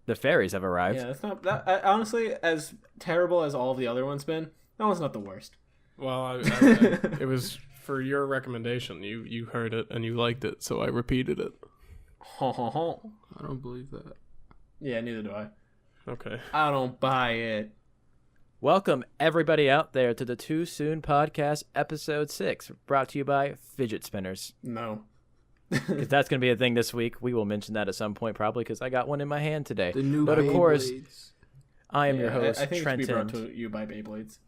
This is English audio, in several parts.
The fairies have arrived. Yeah, it's not that. Honestly, as terrible as all of the other ones been, that one's not the worst. Well, it was for your recommendation. You heard it and you liked it, so I repeated it. Ho ho ho. I don't believe that. Yeah, neither do I. Okay. I don't buy it. Welcome, everybody out there, to the Too Soon Podcast, Episode 6, brought to you by Fidget Spinners. No. Because that's going to be a thing this week. We will mention that at some point, probably, because I got one in my hand today. The new But of course, Beyblades. I am your host, I think Trenton. it should be brought to you by Beyblades.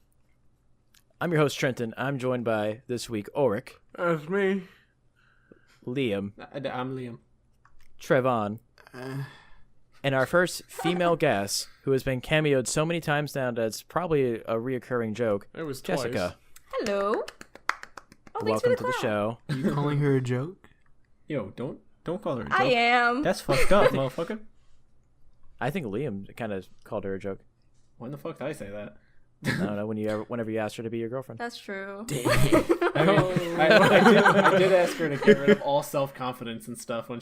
I'm your host, Trenton. I'm joined by, this week, Ulrich, That's me. Liam, I'm Liam. Trevon, and our first female guest, who has been cameoed so many times now that it's probably a reoccurring joke, It was Jessica. Hello. Oh, thanks Welcome for to the the clap. show. You calling her a joke? Yo, don't call her a joke. I am. That's fucked up, motherfucker. I think Liam kind of called her a joke. When the fuck did I say that? I don't know, whenever you asked her to be your girlfriend. That's true. I mean, I did ask her to get rid of all self-confidence and stuff. When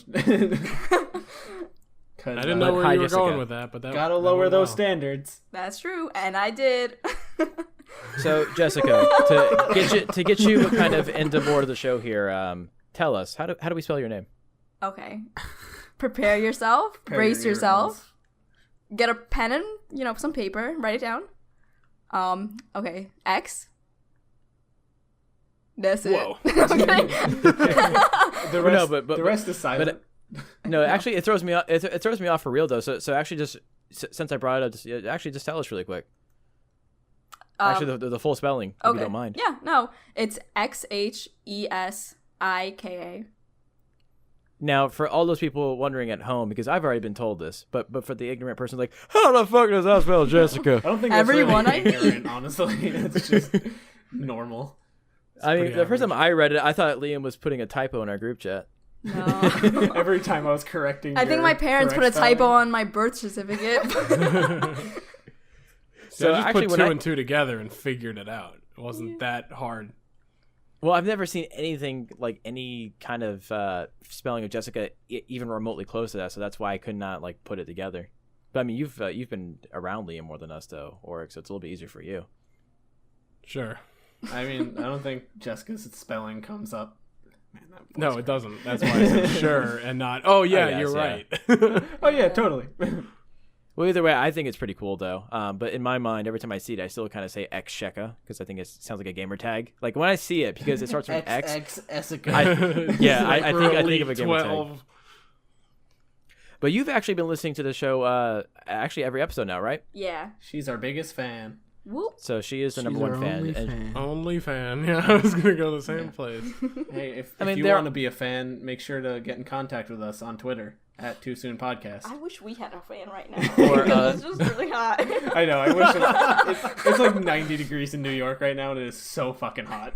I didn't know where Hi, you were Jessica. going with that, but that gotta that lower went those well. standards. That's true, and I did. So, Jessica, to get you kind of into more of the show here, tell us, how do we spell your name? Okay. Prepare yourself. Prepare brace your yourself. Get a pen and some paper. Write it down. Okay. X. That's it. Whoa. Okay. The rest, but the rest is silent. No, actually, it throws me off. It throws me off for real though. So actually, just since I brought it up, just tell us really quick. Actually, the full spelling, if you don't mind. Yeah. No. It's XHESIKA. Now, for all those people wondering at home, because I've already been told this, but for the ignorant person, like, how the fuck does that spell Jessica? I don't think Everyone that's I really ignorant, honestly. It's just normal. I mean, pretty the first time average. I read it, I thought Liam was putting a typo in our group chat. No. Every time I was correcting I think your my parents put a correct typo spelling. on my birth certificate. So I just actually, put when two and two together and figured it out. It wasn't that hard. Well, I've never seen anything like any kind of spelling of Jessica even remotely close to that, so that's why I could not like put it together. But I mean, you've been around Liam more than us though, Oric, so it's a little bit easier for you. Sure. I mean, I don't think Jessica's spelling comes up. Man, that voice No, it crack. doesn't. That's why I said sure and not. Oh yeah, yes, you're yeah. right. Oh yeah, totally. Well, either way, I think it's pretty cool though. But in my mind, every time I see it, I still kind of say X Sheka because I think it sounds like a gamer tag. Like when I see it, because it starts from X. Essica. I think of a Elite gamer tag. 12. But you've actually been listening to the show, actually every episode now, right? Yeah. She's our biggest fan. Whoop. So she is the She's number one our fan. only and- fan. Only fan. Yeah, I was gonna go to the same place. Hey, if I mean, you there- want to be a fan, make sure to get in contact with us on Twitter at Too Soon Podcast. I wish we had a fan right now. Or, Because it's just really hot. I know. I wish it's like 90 degrees in New York right now, and it is so fucking hot.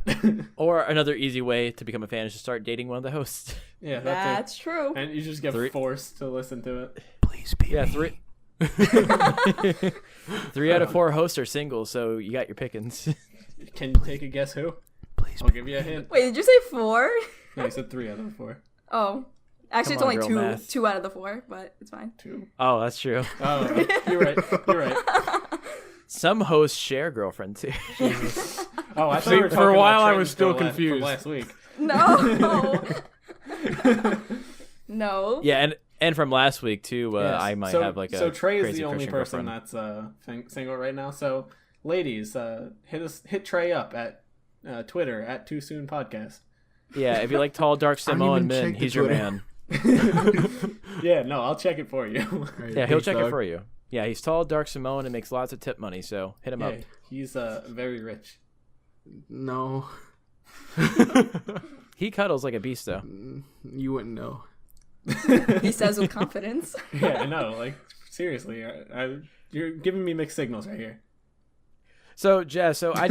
Or another easy way to become a fan is to start dating one of the hosts. Yeah, That's true. And you just get forced to listen to it. Please be Yeah, me. 3 out of 4 hosts are single, so you got your pickings. Can you take a guess who? Please I'll give you a hint. Wait, did you say 4? No, you said 3 out of 4. Oh. Actually, Come on, it's girl, only math. 2 out of the 4, but it's fine. 2. Oh, that's true. Oh, you're right. You're right. Some hosts share girlfriend too. Oh, I thought See, we were for talking a while, about I was Trenton's still girl from confused. last week. No. No. Yeah, and from last week too, Yes. I might so, have like a so Trey is crazy the only Christian person girlfriend. that's single right now. So, ladies, hit Trey up at Twitter at Too Soon Podcast. Yeah, if you like tall, dark I don't Samoan even men, check the he's your Twitter. man. Yeah, no, I'll check it for you. Right, Yeah, he'll big check it dog. for you. Yeah, he's tall, dark Samoan, and makes lots of tip money. So hit him up. Hey, he's very rich. No, He cuddles like a beast, though. you wouldn't know. He says with confidence. Yeah, I know. Like seriously, you're giving me mixed signals right here. So, Jess, I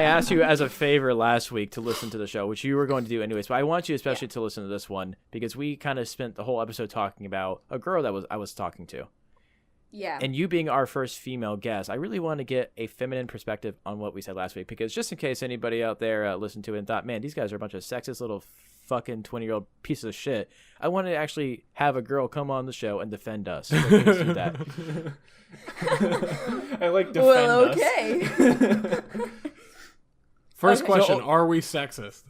asked you as a favor last week to listen to the show, which you were going to do anyways. But I want you especially to listen to this one because we kind of spent the whole episode talking about a girl that I was talking to. Yeah. And you being our first female guest, I really want to get a feminine perspective on what we said last week because just in case anybody out there listened to it and thought, man, these guys are a bunch of sexist little fucking 20-year-old piece of shit. I want to actually have a girl come on the show and defend us. So please do that. I like defend Well, us. okay. First Okay. question: are we sexist?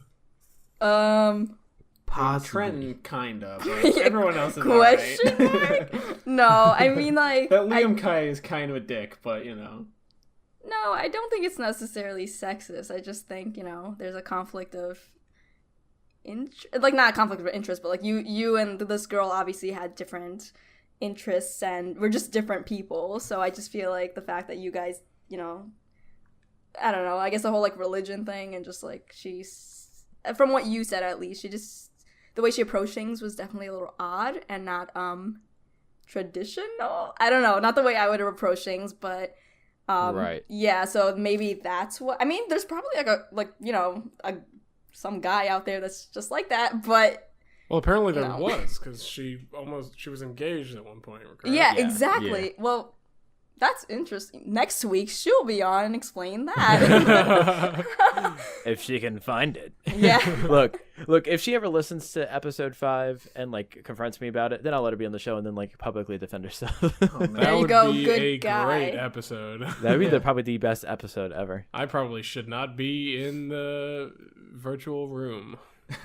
Possibly. Trent, kind of. But everyone else is Question alright. mark? No, I mean, like, That Liam Kai is kind of a dick, but you know. no, I don't think it's necessarily sexist. I just think, there's a conflict of like, not a conflict of interest, but like you and this girl obviously had different interests, and we're just different people. So I just feel like the fact that you guys, I don't know, I guess the whole like religion thing, and just like she's, from what you said at least, the way she approached things was definitely a little odd and not traditional. I don't know, not the way I would have approached things, but Right. yeah, so maybe that's what I mean. There's probably some guy out there that's just like that, but Well, apparently there No. was, because she was engaged at one point. Correct? yeah, Yeah. exactly. Well, that's interesting. Next week she'll be on and explain that. If she can find it. Yeah. Look, if she ever listens to episode 5 and like confronts me about it, then I'll let her be on the show and then like publicly defend herself. That There you would go, be good a guy. great episode. That'd be probably the best episode ever. I probably should not be in the virtual room.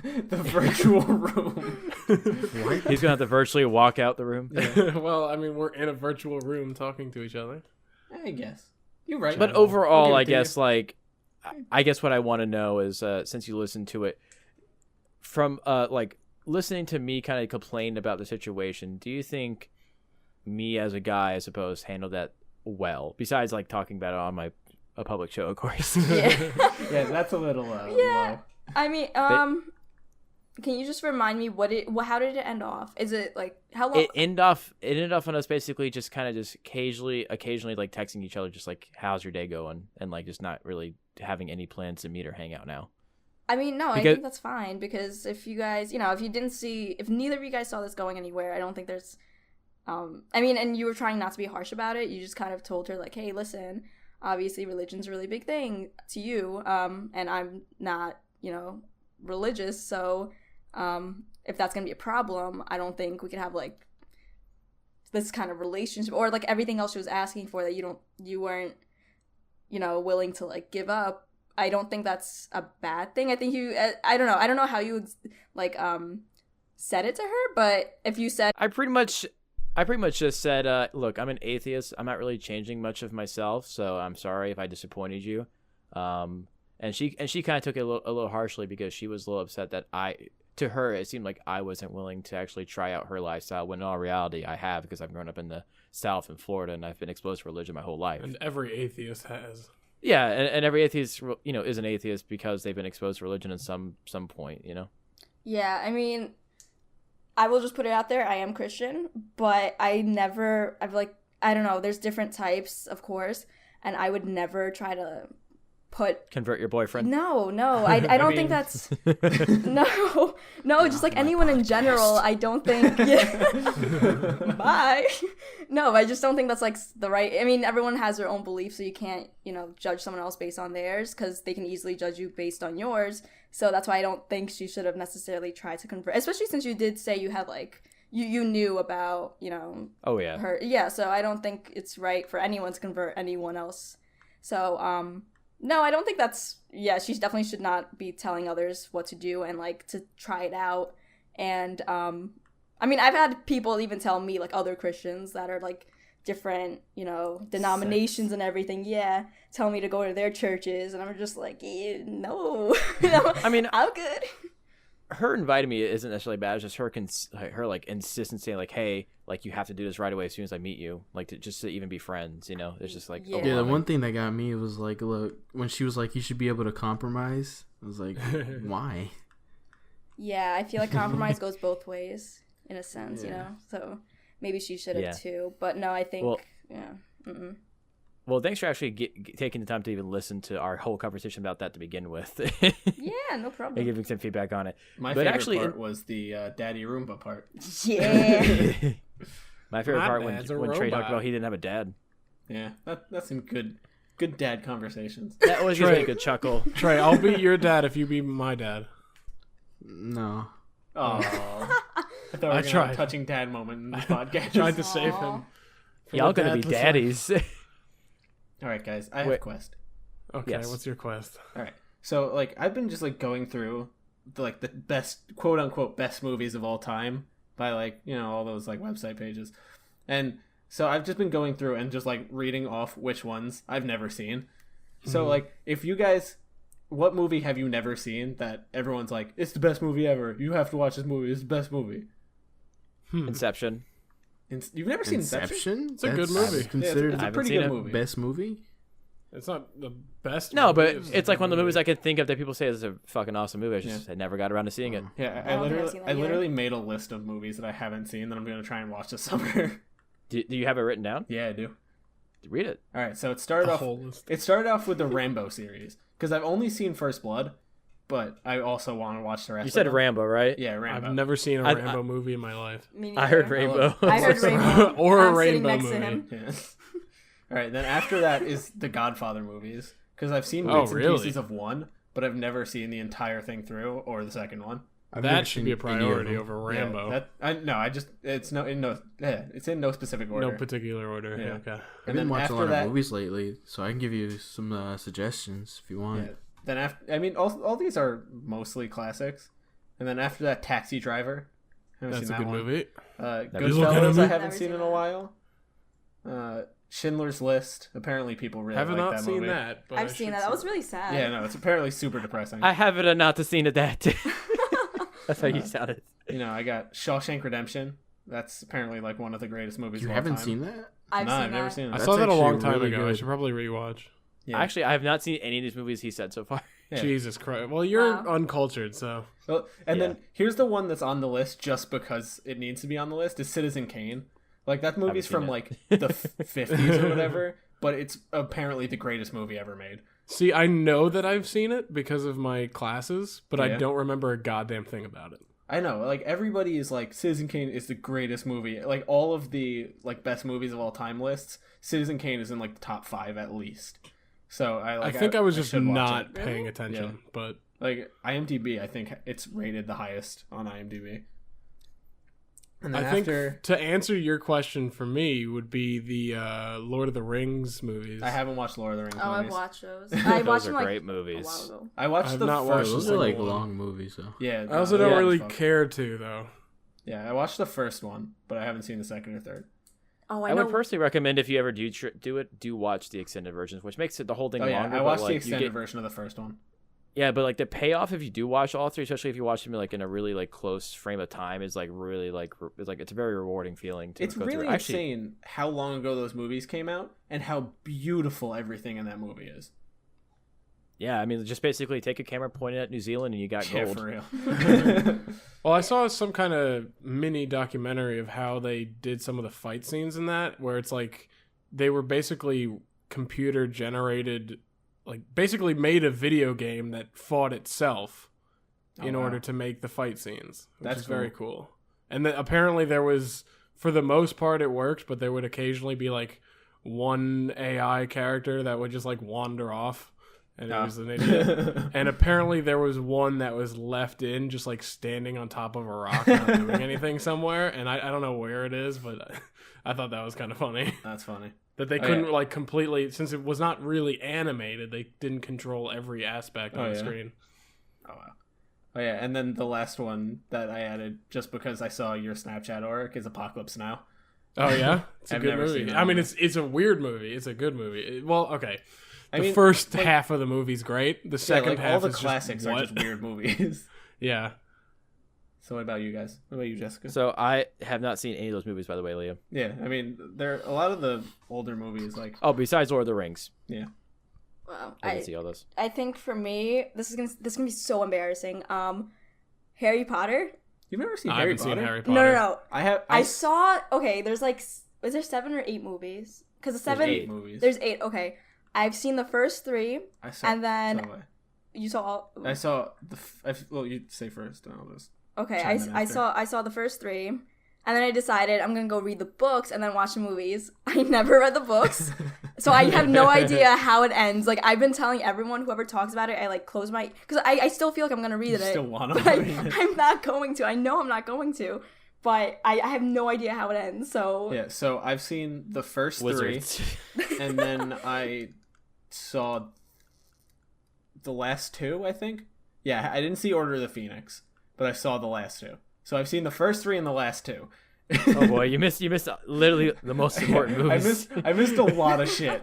The virtual room. What? He's gonna have to virtually walk out the room. Well, I mean, we're in a virtual room talking to each other. I guess. You're right. But I'll overall, give it I to you. guess like, I guess what I want to know is since you listened to it, from like listening to me kind of complain about the situation, do you think me as a guy, I suppose, handled that well? Besides like talking about it on a public show, of course. Yeah. Yeah, that's a little Yeah. low. I mean, can you just remind me how did it end off? Is it like how long? It ended off on us basically just kind of just occasionally like texting each other, just like how's your day going, and like just not really having any plans to meet or hang out now. I mean, no, I Because- think that's fine, because if you guys, if neither of you guys saw this going anywhere, I don't think there's, I mean, and you were trying not to be harsh about it. You just kind of told her like, hey, listen, obviously religion's a really big thing to you, and I'm not, religious, so if that's gonna be a problem, I don't think we could have like this kind of relationship, or like everything else she was asking for that you weren't willing to like give up. I don't think that's a bad thing. I think I don't know how you would like said it to her, but if you said, I pretty much just said, look, I'm an atheist, I'm not really changing much of myself, so I'm sorry if I disappointed you. And she kind of took it a little harshly, because she was a little upset that to her it seemed like I wasn't willing to actually try out her lifestyle, when in all reality I have, because I've grown up in the South in Florida and I've been exposed to religion my whole life. And every atheist has. Yeah, and every atheist is an atheist because they've been exposed to religion at some point. yeah, I mean, I will just put it out there, I am Christian, but I don't know, there's different types, of course, and I would never try to Convert your boyfriend. No, I don't mean- think that's no, just like anyone in general, I don't think bye. No, I just don't think that's like the right, I mean, everyone has their own beliefs, so you can't, judge someone else based on theirs, because they can easily judge you based on yours. So that's why I don't think she should have necessarily tried to convert, especially since you did say you had like you knew about, Oh yeah. her. Yeah, so I don't think it's right for anyone to convert anyone else. So no, I don't think that's, she definitely should not be telling others what to do and like to try it out. And I mean, I've had people even tell me, like other Christians that are like different, denominations and everything, tell me to go to their churches, and I'm just like, no. I mean, I'm good. her inviting me isn't necessarily bad. It's just her like insistence saying like, hey, like you have to do this right away as soon as I meet you, like to even be friends. It's just like Yeah. Yeah, the overwhelming. one thing that got me was like, look, when she was like, you should be able to compromise. I was like, why? Yeah, I feel like compromise goes both ways in a sense, Yeah. So maybe she should have Yeah. too. But no, I think, Well- yeah. Mm-mm. Well, thanks for actually taking the time to even listen to our whole conversation about that to begin with, Yeah, no problem. and giving some feedback on it. My But favorite actually, part was the Daddy Roomba part. Yeah. My favorite My part when dad's a Trey talked robot. about he didn't have a dad. Yeah, that's some good dad conversations. That always gives me a Trey. good chuckle. Trey, I'll be your dad if you be my dad. No. Oh, I thought we were gonna have tried. a touching dad moment in this podcast. Tried to save him. from Y'all a gonna be dadless life. daddies. All right, guys, I have Wait. a quest. Okay, Yes. what's your quest? All right, so like I've been just like going through the best quote unquote best movies of all time by all those like website pages, and so I've just been going through and just like reading off which ones I've never seen. So like if you guys, what movie have you never seen that everyone's like, it's the best movie ever, you have to watch this movie, it's the best movie? Inception. You've never seen Inception? It's a good movie. Considered It's a haven't pretty seen good it. movie. best movie. It's not the best. No, movie, but it's like one of the movies I could think of that people say is a fucking awesome movie. I never got around to seeing it. Yeah, I don't think I've seen that I either. literally made a list of movies that I haven't seen that I'm going to try and watch this summer. Do you have it written down? Yeah, I do. Read it. All right, so it started The off. whole list. It started off with the Rambo series because I've only seen First Blood, but I also want to watch the rest. You said of them. Rambo, right? Yeah, Rambo. I've never seen a I- Rambo movie in my life. Me I heard neither. Rainbow. I heard Rainbow. Or a I'm sitting Rainbow next to movie. him. Yeah. All right, then after that is the Godfather movies because I've seen Oh, bits and really? pieces of one, but I've never seen the entire thing through or the second one. I've never That should seen be a any of priority them. over Rambo. It's in no specific order. No particular order. Yeah. Yeah. Okay. I've And been then watching a after lot that, of movies lately, so I can give you some suggestions if you want. yeah. Then after, I mean, all these are mostly classics. And then after that, Taxi Driver. Haven't That's seen a that good one. movie. Never seen that Goodfellas, movie. I haven't Never seen seen in a that. while. Schindler's List. Apparently, people really Haven't like not that seen movie. that. But I I've seen should that. see That was really sad. Yeah, no, it's apparently super depressing. I have it and not seen it that. That's how you sounded. I got Shawshank Redemption. That's apparently like one of the greatest movies You of all haven't time. seen that? I've No, seen I've never that. seen it. I That's saw that a long actually time really ago. I good. should probably rewatch. Yeah. Actually, I have not seen any of these movies he said so far. Yeah. Jesus Christ. Well, you're Wow. uncultured, so. Well, and Yeah. then here's the one that's on the list just because it needs to be on the list is Citizen Kane. Like that movie's seen from it. like the 50s or whatever, but it's apparently the greatest movie ever made. See, I know that I've seen it because of my classes, but I Yeah. don't remember a goddamn thing about it. I know, like everybody is like Citizen Kane is the greatest movie. Like all of the like best movies of all time lists, Citizen Kane is in like the top 5 at least. So I think I was just should watch not it. paying Really? attention, Yeah. but Like IMDb, I think it's rated the highest on IMDb. And then I think after to answer your question for me would be the Lord of the Rings movies. I haven't watched Lord of the Rings Oh, I've movies. watched those. I Those watched are them like great a movies. while ago. I watched I have the not first watched Those the are second like one. long movies, though. Yeah, I also don't yeah, really fuck. care to though. Yeah, I watched the first one, but I haven't seen the second or third. Oh, I know. would personally recommend if you ever do watch the extended versions, which makes it the whole thing Oh yeah, longer. I but, watched like, the you extended get- version of the first one. Yeah, but like the payoff if you do watch all three, especially if you watch them like in a really like close frame of time, is like really like it's a very rewarding feeling to It's go really through. Actually, insane how long ago those movies came out and how beautiful everything in that movie is. yeah, I mean, just basically take a camera, point it at New Zealand, and you got Yeah, gold. for real. Well, I saw some kind of mini documentary of how they did some of the fight scenes in that, where it's like they were basically computer generated, like basically made a video game that fought itself in wow. order to make the fight scenes, which That's is very cool. And then apparently there was, for the most part, it worked, but there would occasionally be like one AI character that would just like wander off. And it was an idiot. And apparently there was one that was left in just like standing on top of a rock not doing anything somewhere. And I don't know where it is, but I thought that was kind of funny. That's funny. That they Oh, couldn't yeah. like completely, since it was not really animated, they didn't control every aspect on Oh, the yeah. screen. Oh wow. Oh yeah, and then the last one that I added just because I saw your Snapchat org is Apocalypse Now. Oh yeah? It's a I've good never seen movie. that I mean, movie. it's a weird movie. It's a good movie. Well, okay. I The mean, first like- half of the movie's great. The Yeah, second like half all the is classics just, are what? just weird movies. Yeah. So what about you guys? What about you, Jessica? So I have not seen any of those movies, by the way, Liam. Yeah, I mean, there are a lot of the older movies like Oh, besides Lord of the Rings, yeah. Wow. I didn't see all those. I think for me, this is gonna be so embarrassing. Harry Potter. You've never seen I Harry haven't Potter? seen Harry Potter. No. I have. I saw. Okay, there's like, is there 7 or 8 movies? Because the there's 7. 8 movies. There's 8. Okay, I've seen the first 3, I saw, and then so what? you saw all. I saw well, you say first, and I'll just. Okay, chime in I after. saw the first 3, And then I decided I'm going to go read the books and then watch the movies. I never read the books. So I have no idea how it ends. Like, I've been telling everyone, whoever talks about it, I, like, close my... Because I still feel like I'm going to read it. Still want But to read it. I'm not going to. I know I'm not going to. But I have no idea how it ends, so... Yeah, so I've seen the first Wizards. 3, and then I saw the last 2, I think. Yeah, I didn't see Order of the Phoenix, but I saw the last 2. So I've seen the first 3 and the last 2. Oh boy, you missed literally the most important movies. I missed a lot of shit.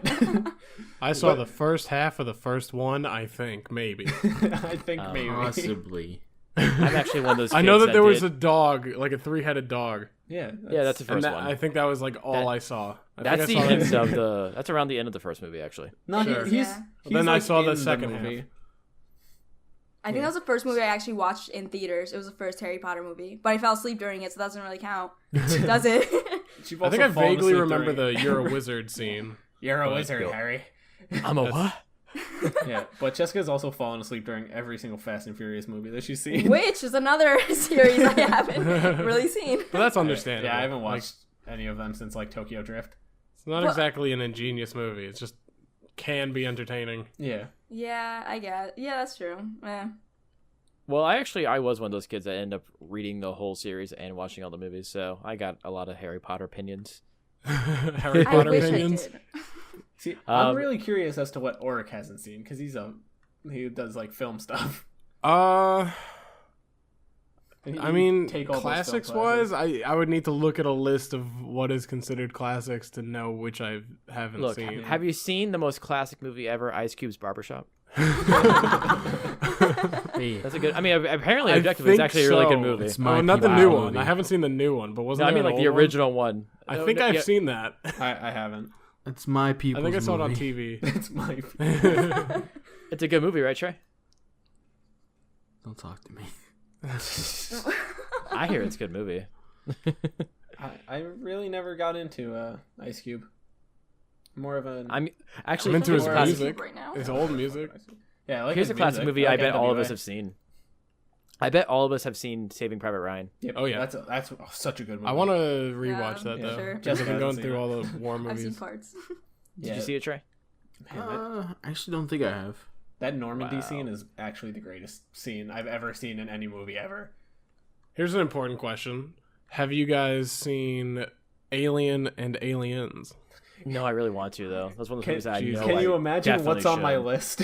I saw the first half of the first one, I think, maybe. I think maybe. Possibly. I'm actually one of those kids I know that there was did. a dog, like a 3-headed dog. Yeah, Yeah, that's the And first that, one. I think that was like all That- I saw. That's the end of the. That's around the end of the first movie, actually. No, Sure. he's Yeah. Then I like saw the in second movie. half. I think that was the first movie I actually watched in theaters. It was the first Harry Potter movie. But I fell asleep during it, so that doesn't really count. Does it? You've I also think I fallen vaguely asleep remember during- the "You're a Wizard" scene. You're a but- wizard, Harry. I'm a what? Yeah, but Jessica's also fallen asleep during every single Fast and Furious movie that she's seen. Which is another series I haven't really seen. But that's understandable. Yeah, I haven't Like, watched any of them since like Tokyo Drift. it's not Well- exactly an ingenious movie. It's just can be entertaining. Yeah. Yeah, I guess. Yeah, that's true. Well, I was one of those kids that ended up reading the whole series and watching all the movies, so I got a lot of Harry Potter opinions. Harry I Potter wish opinions. I did. See, I'm Um, really curious as to what Oric hasn't seen because he does like film stuff. Uh, And he I mean, take all those film classics classes. wise, I would need to look at a list of what is considered classics to know which I haven't Look, seen. have you seen the most classic movie ever, Ice Cube's Barbershop? Hey, That's a good. I mean, apparently, I objectively, it's think actually a really good so. movie. It's my Oh, not the people new movie. one. I haven't seen the new one, but No, wasn't I there mean an like the old one? original one. I No, think no, I've yeah. seen that. I haven't. it's my people. I think I saw it on movie. TV. It's my. It's a good movie, right, Trey? Don't talk to me. I hear it's a good movie. I really never got into Ice Cube. More of a. I'm actually into here's his a classic- music. right now. It's old music. Yeah, I like Here's his a classic music. movie I like bet all of NWA. us have seen. I bet all of us have seen Saving Private Ryan. Yep. Oh, yeah. that's such a good movie. I want to rewatch Yeah, that yeah, though. sure. Because I've Jessica been going hasn't through seen all the war I've seen movies. parts. Did you see it, Trey? Man, I actually don't think I have. that Normandy Wow. scene is actually the greatest scene I've ever seen in any movie ever. Here's an important question: have you guys seen Alien and Aliens? No, I really want to though. That's one of those movies that I know. Can you I imagine definitely what's on my should. list?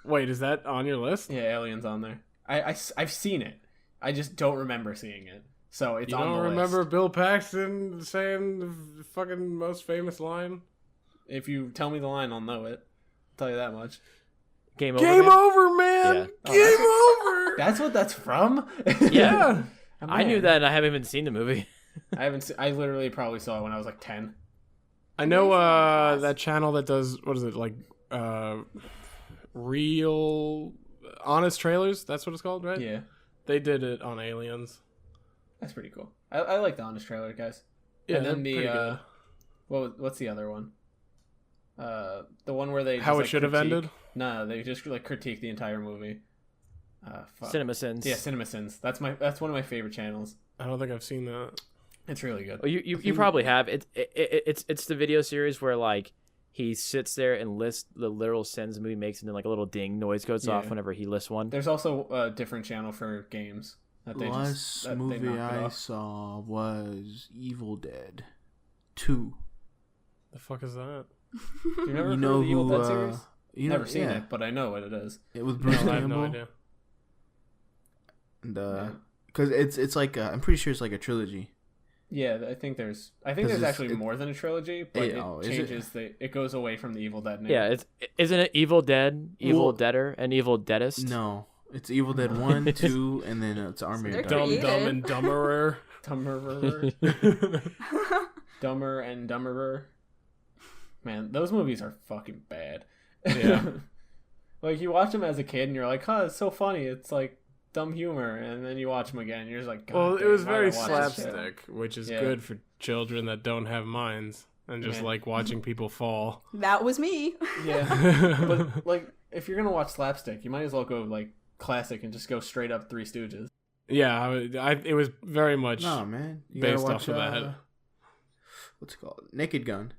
Wait, is that on your list? Yeah, Aliens on there. I've seen it. I just don't remember seeing it. So it's You on don't the remember list. Bill Paxton saying the fucking most famous line? If you tell me the line, I'll know it. I'll tell you that much. Game over. Game man? over, man! Yeah. Game over! That's what that's from? Yeah. Oh, I knew man. that, and I haven't even seen the movie. I literally probably saw it when I was like 10. I know that channel that does, what is it, like, real honest trailers? That's what it's called, right? Yeah. They did it on Aliens. That's pretty cool. I like the Honest Trailer, guys. Yeah, and then they're pretty good. what's the other one? The one where they How just, it like, should have critique- ended? No, they just like critique the entire movie. Fuck. Cinema Sins. Yeah, Cinema Sins. That's one of my favorite channels. I don't think I've seen that. It's really good. Oh, you probably have. It's the video series where like he sits there and lists the literal sins the movie makes, and then like a little ding noise goes off Yeah. whenever he lists one. There's also a different channel for games that The they last that they movie knocked it I off. saw was Evil Dead 2. The fuck is that? You never You heard know of the Evil who? Dead series? You Never know, seen yeah. it, but I know what it is. It was No, Bruce I have no Campbell. idea. And Yeah. because it's like I'm pretty sure it's like a trilogy. Yeah, I think there's 'Cause there's it's- actually more than a trilogy, but Oh, it is it? changes it goes away from the Evil Dead name. Yeah, isn't it Evil Dead, Evil Well, Deader, and Evil Deadest? No, it's Evil Dead 1, 2, and then it's Army They're of Dumb, Darkness. creative. Dumb, and Dumberer. Dumber and Dumberer. Man, those movies are fucking bad. Yeah. Like you watch them as a kid and you're like, "Huh, it's so funny." It's like dumb humor, and then you watch them again and you're just like, God Well, it damn, was why very did I watch this shit?" slapstick, which is Yeah. good for children that don't have minds and just Yeah. like watching people fall. That was me. Yeah, but like if you're gonna watch slapstick, you might as well go like classic and just go straight up Three Stooges. Yeah, it was very much No, man. You based gotta off of that. What's it called? Naked Gun.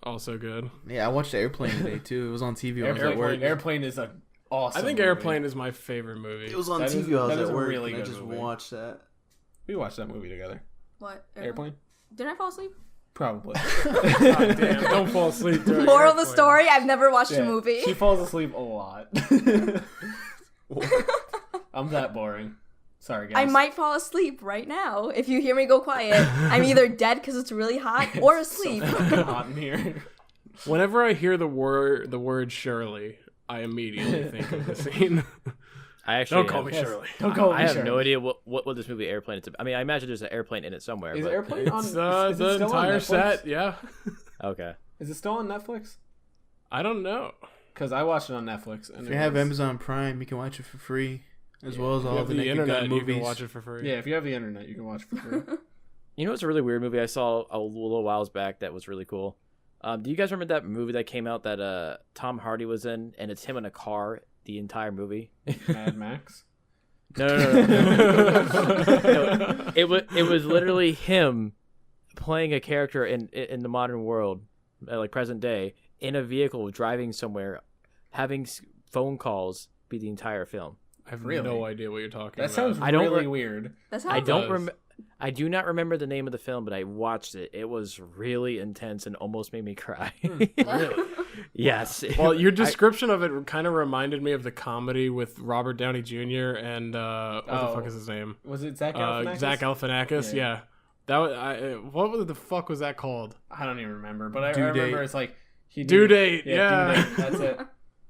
Also good. Yeah, I watched Airplane today too. It was on TV. I was at work. Airplane is an awesome. I think movie. Airplane is my favorite movie. It was on That TV. is- I was that is at a work. really and I good just movie. watched that. We watched that movie together. What? Airplane? Didn't I fall asleep? Probably. God damn, don't fall asleep during Moral of the Airplane. story: I've never watched Yeah, a movie. She falls asleep a lot. I'm that boring. Sorry, guys. I might fall asleep right now if you hear me go quiet. I'm either dead because it's really hot or asleep. So fucking hot in here. Whenever I hear the word Shirley, I immediately think of the scene. I actually Don't call me Yes. Shirley. Don't call me I have Shirley. no idea what this movie Airplane is. I mean, I imagine there's an airplane in it somewhere. Is but... Airplane on? It's is the it still on entire Netflix? set, yeah. Okay. Is it still on Netflix? I don't know. Because I watched it on Netflix. And If you have Amazon Prime, you can watch it for free, as well as If you all have the the Naked internet, Gun you movies. can watch it for free. Yeah, if you have the internet, you can watch it for free. You know, it's a really weird movie I saw a little whiles back that was really cool. Do you guys remember that movie that came out that Tom Hardy was in, and it's him in a car the entire movie? Mad Max. No. No, it was literally him playing a character in the modern world, like present day, in a vehicle driving somewhere, having phone calls be the entire film. I have Really? no idea what you're talking That about. sounds I don't really re- weird. That's how I it don't does. remember. I do not remember the name of the film, but I watched it. It was really intense and almost made me cry. Yes. Well, your description of it kind of reminded me of the comedy with Robert Downey Jr. and what the fuck is his name? Was it Zach Galifianakis? Zach Galifianakis. Yeah. Yeah. That was what the fuck was that called? I don't even remember, but I Due remember Date. it's like he Due Date, yeah. Due Date, that's it.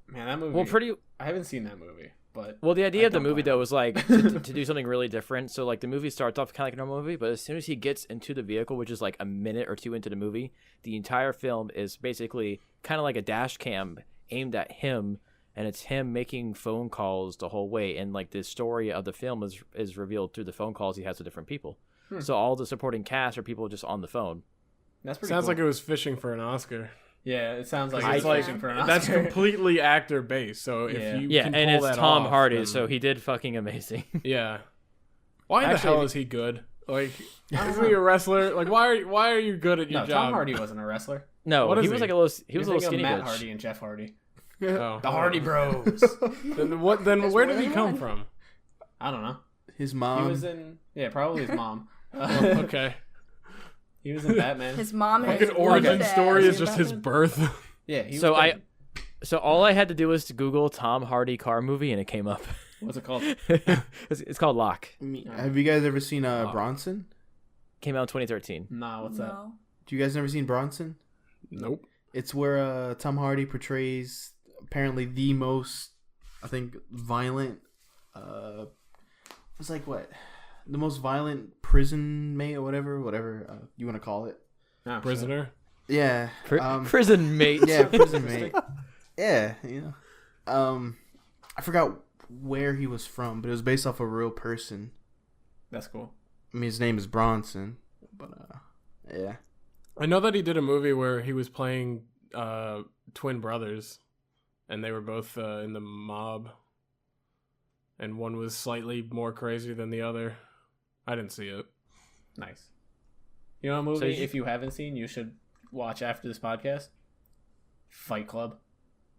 Man, that movie. well, I haven't seen that movie, but Well, the idea I of the don't movie blame though was like to do something really different. So like the movie starts off kind of like a normal movie, but as soon as he gets into the vehicle, which is like a minute or two into the movie, the entire film is basically kind of like a dash cam aimed at him, and it's him making phone calls the whole way. And like the story of the film is revealed through the phone calls he has with different people. So all the supporting cast are people just on the phone. that's pretty. Sounds cool. like it was fishing for an Oscar. Yeah, it sounds like It's it's like fishing for an Oscar. that's completely actor based. So if Yeah. you Yeah, can and pull it's that Tom off, Hardy, then- so he did fucking amazing. yeah. Why the Actually, hell is he good? Like, isn't he a wrestler? Like, why are you good at your No, job? Tom Hardy wasn't a wrestler. No, What he is was he? like a little. He You're was a little thinking skinny of Matt bitch. Hardy and Jeff Hardy. Oh. The Hardy Bros. Then what? Then There's where more did he than come one. from? I don't know. His He mom. was in probably his mom. Oh, okay. He was in Batman. His mom Like has an origin dad. story Is is he just his Batman? birth. Yeah, he was So Batman. So all I had to do was to Google Tom Hardy car movie, and it came up. What's it called? It's called Lock. Have you guys ever seen Bronson? Came out in 2013. Nah, what's that? No. Do you guys never seen Bronson? Nope. It's where Tom Hardy portrays apparently the most, I think, violent. It's like what, the most violent prison mate or whatever you want to call it. Oh, Prisoner. Yeah. Prison mate. Yeah, prison mate. Yeah, I forgot where he was from, but it was based off a real person. That's cool. I mean, his name is Bronson, but yeah. I know that he did a movie where he was playing twin brothers, and they were both in the mob, and one was slightly more crazy than the other. I didn't see it. Nice. You know a movie, So you- if you haven't seen, you should watch after this podcast? Fight Club.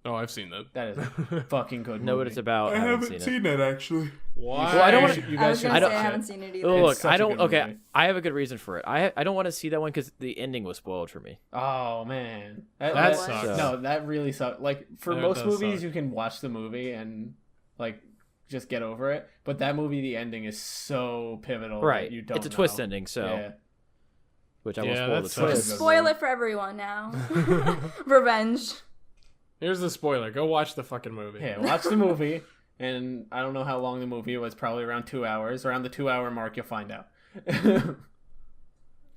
Oh, I've seen that. That is a fucking good movie. Know what it's about. I haven't seen it. it actually. Why? Well, I don't wanna- You I guys was should gonna I don't- say I watch haven't it. seen it either. Oh, It's look, such I a don't. good Okay, movie. I have a good reason for it. I don't want to see that one because the ending was spoiled for me. Oh man, That sucks. No, that really sucks. Like for That most does movies, suck. you can watch the movie and like just get over it. But that movie, the ending is so pivotal. that Right. You don't. It's a twist know. ending, so Yeah. which I will Yeah, spoil that the sucks. twist. Good Spoil one. it for everyone now. Revenge. Here's the spoiler. Go watch the fucking movie. Yeah, watch the movie, and I don't know how long the movie was. Probably around 2 hours. Around the 2 hour mark, you'll find out. And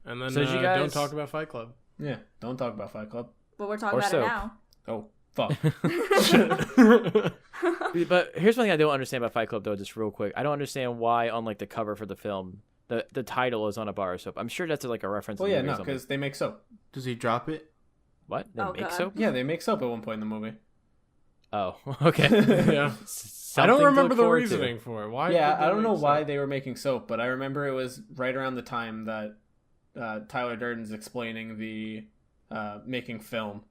then So did you don't guys- talk about Fight Club. Yeah, don't talk about Fight Club. But we're talking Or about soap. it now. Oh fuck. But here's one thing I don't understand about Fight Club, though, just real quick. I don't understand why on like the cover for the film, the title is on a bar of soap. I'm sure that's like a reference. Well, to the yeah, movie or no, something. because they make soap. Does he drop it? What? They Oh, make God. soap? Yeah, they make soap at one point in the movie. Oh, okay. Yeah. I Something don't to remember look the forward to. reasoning for it. Why? Yeah, did they I don't know make why soap? they were making soap, but I remember it was right around the time that Tyler Durden's explaining the making film.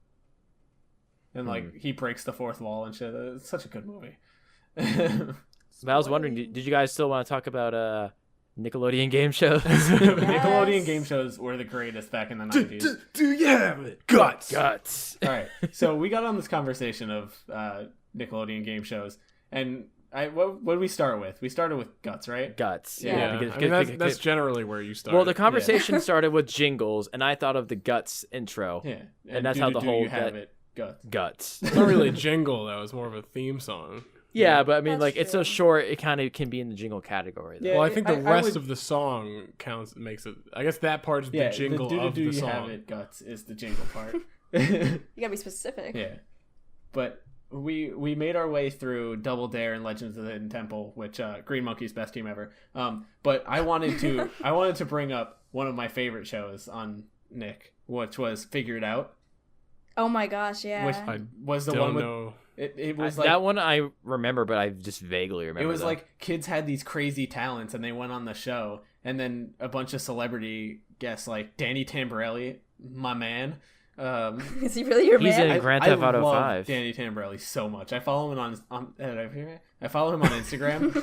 And, like, he breaks the fourth wall and shit. It's such a good movie. But I was wondering, did you guys still want to talk about Nickelodeon game shows? Nickelodeon game shows were the greatest back in the 90s. Do you have it? Guts. Guts. All right, so we got on this conversation of Nickelodeon game shows, and what did we start with? We started with Guts, right? Guts. Yeah. Yeah, I mean, that's generally where you start. Well, the conversation started with jingles, and I thought of the Guts intro. Yeah, And that's how the whole you have it. Guts. Guts. It's not really a jingle, though. It's more of a theme song. Yeah, but I mean, That's like, it's so true. short, it kind of can be in the jingle category. Though. Yeah, Well, I think the I rest would- of the song makes it. I guess that part's Yeah, the jingle the of do the you have song. it Guts is the jingle part. You gotta be specific. Yeah, but we made our way through Double Dare and Legends of the Hidden Temple, which Green Monkey's best team ever. But I wanted to bring up one of my favorite shows on Nick, which was Figure It Out, Oh my gosh, yeah. which I was the don't one with know. it was like that one I remember, but I just vaguely remember. it was though. like kids had these crazy talents and they went on the show, and then a bunch of celebrity guests like Danny Tamborelli, my man. Is he really your He's man? in Grand Theft Auto love 5. Danny Tamborelli so much. I follow him I follow him on Instagram.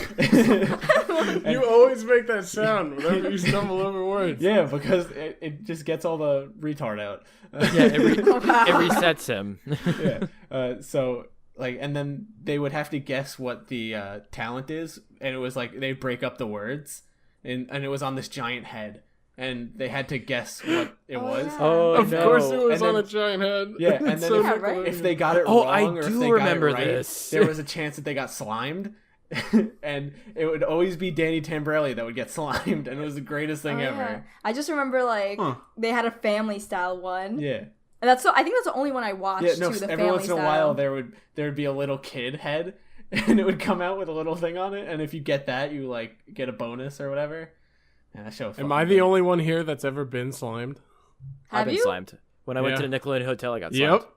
You always make that sound whenever you stumble over words. Yeah, because it just gets all the retard out. Yeah, it resets him. Yeah. So like, and then they would have to guess what the talent is, and it was like they'd break up the words, and it was on this giant head, and they had to guess what it was. yeah. Oh, Of no. course, it was And on then- a giant head. Yeah, and It's then so Yeah, right. if they got it Oh, wrong, I or if do they got remember it right, this. there was a chance that they got slimed. And it would always be Danny Tamborelli that would get slimed, and it was the greatest thing Oh, yeah. ever. I just remember like Huh. they had a family style one. Yeah. And that's I think that's the only one I watched Yeah, no. too, the Every family once in a style. while, there would be a little kid head, and it would come out with a little thing on it. And if you get that, you like get a bonus or whatever. Yeah, that show. was Am fucking I the good. only one here that's ever been slimed? I've Have been you? slimed. When I went Yeah. to the Nickelodeon Hotel, I got slimed. Yep.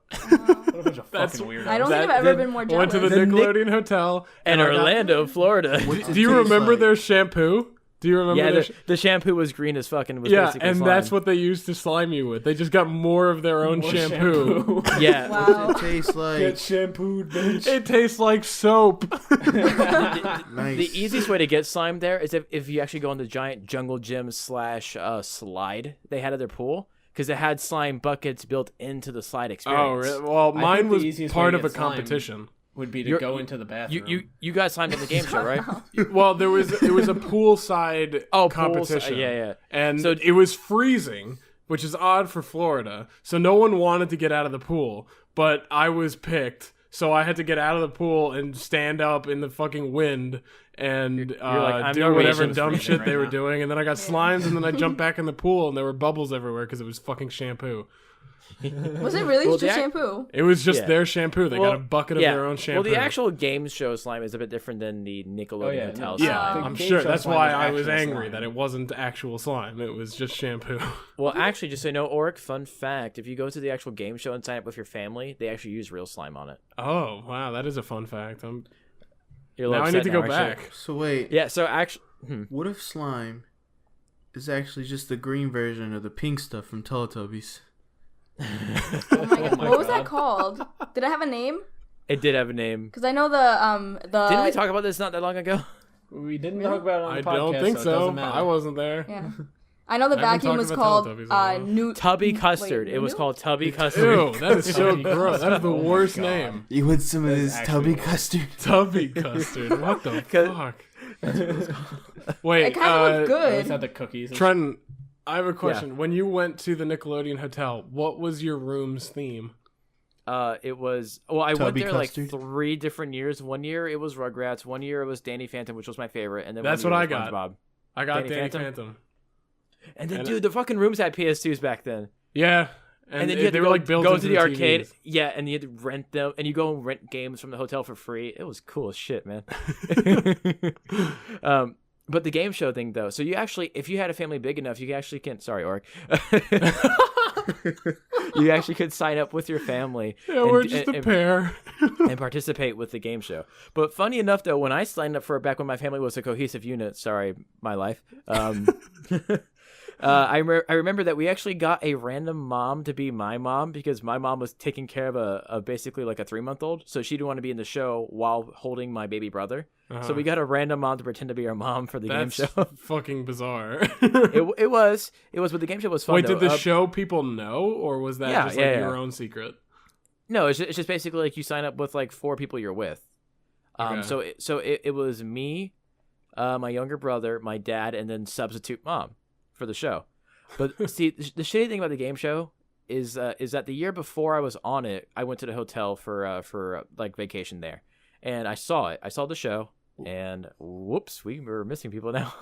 What a bunch of That's- fucking weirdos. I don't think That- I've ever that- been more I jealous. went to the Nickelodeon Hotel And I got- Orlando, Florida. What's it Do you taste remember like? their shampoo? Do you remember? Yeah, their the shampoo was green as fuck and was yeah, basically and slime. that's what they used to slime you with. They just got more of their own More shampoo. Yeah. Wow. It tastes Get like shampooed, bitch. It tastes like soap. nice. The easiest way to get slime there is if you actually go on the giant jungle gym / slide they had at their pool, because it had slime buckets built into the slide Oh, experience. really? Well, I mine think the was easiest part way of to a get slime- competition. Would be to You're- go into the bathroom. You guys slimed in the game show, right? Well, it was a poolside competition. Yeah. And So- it was freezing, which is odd for Florida. So no one wanted to get out of the pool, but I was picked. So I had to get out of the pool and stand up in the fucking wind and like, I'm do Norwegian. whatever It's dumb freezing shit right they were now. doing. And then I got slimed, and then I jumped back in the pool, and there were bubbles everywhere because it was fucking shampoo. Was it really Well, just the shampoo? It was just Yeah. their shampoo. They got a bucket of their own shampoo. Well, the actual game show slime is a bit different than the Nickelodeon Oh, yeah, Hotel no. slime. yeah, The I'm game sure. show That's slime why is I was actual angry slime. that it wasn't actual slime. It was just shampoo. Well, actually, just so you know, Oric, fun fact: if you go to the actual game show and sign up with your family, they actually use real slime on it. Oh, wow. That is a fun fact. You're a little Now I need upset to go now, aren't you? back. So wait, Yeah. So actually, what if slime is actually just the green version of the pink stuff from Teletubbies? Oh my god. my What was God. that called? Did it have a name? it did have a name. Because I know the Didn't we talk about this not that long ago? We didn't talk about it on the I podcast, don't think so. It so. doesn't matter. I wasn't there. Yeah. I know the I haven't vacuum talked was about called Teletubbies in a while. Newt. Tubby Custard. Wait, It was Newt? called Tubby Custard. Ew, that is so Tubby gross. That is the Oh my worst God. name. You want some of That's this actually tubby worse. custard? Tubby custard. What the fuck? Wait, It kind of looked I always good. had the cookies. And Trenton, I have a question. When you went to the Nickelodeon Hotel, what was your room's theme? It was I went Tubby there Custard? like 3 different years. One year it was Rugrats. One year it was Danny Phantom, which was my favorite, and then That's one year what it I was got. SpongeBob. I got Danny Danny Phantom? Phantom. And then, And dude, the fucking rooms had PS2s back then. Yeah, And then you had they to were like built go into to the arcade. TVs. Yeah, and you had to rent them, and you go and rent games from the hotel for free. It was cool as shit, man. But the game show thing, though, so you actually, if you had a family big enough, you actually can. Sorry, Oric. You actually could sign up with your family. Yeah, we're just a pair. And participate with the game show. But funny enough, though, when I signed up for it back when my family was a cohesive unit, sorry, my life, I remember that we actually got a random mom to be my mom because my mom was taking care of a basically like a 3-month-old, so she didn't want to be in the show while holding my baby brother. So we got a random mom to pretend to be our mom for the game show. Fucking bizarre. It was, but the game show was fun. Wait, though. did the show people know, or was that your own secret? No, it's just basically like you sign up with like 4 people you're with. Okay. So it was me, my younger brother, my dad, and then substitute mom for the show. But see, the shitty thing about the game show is that the year before I was on it, I went to the hotel for like vacation there, and I saw it. I saw the show, and whoops, we were missing people now.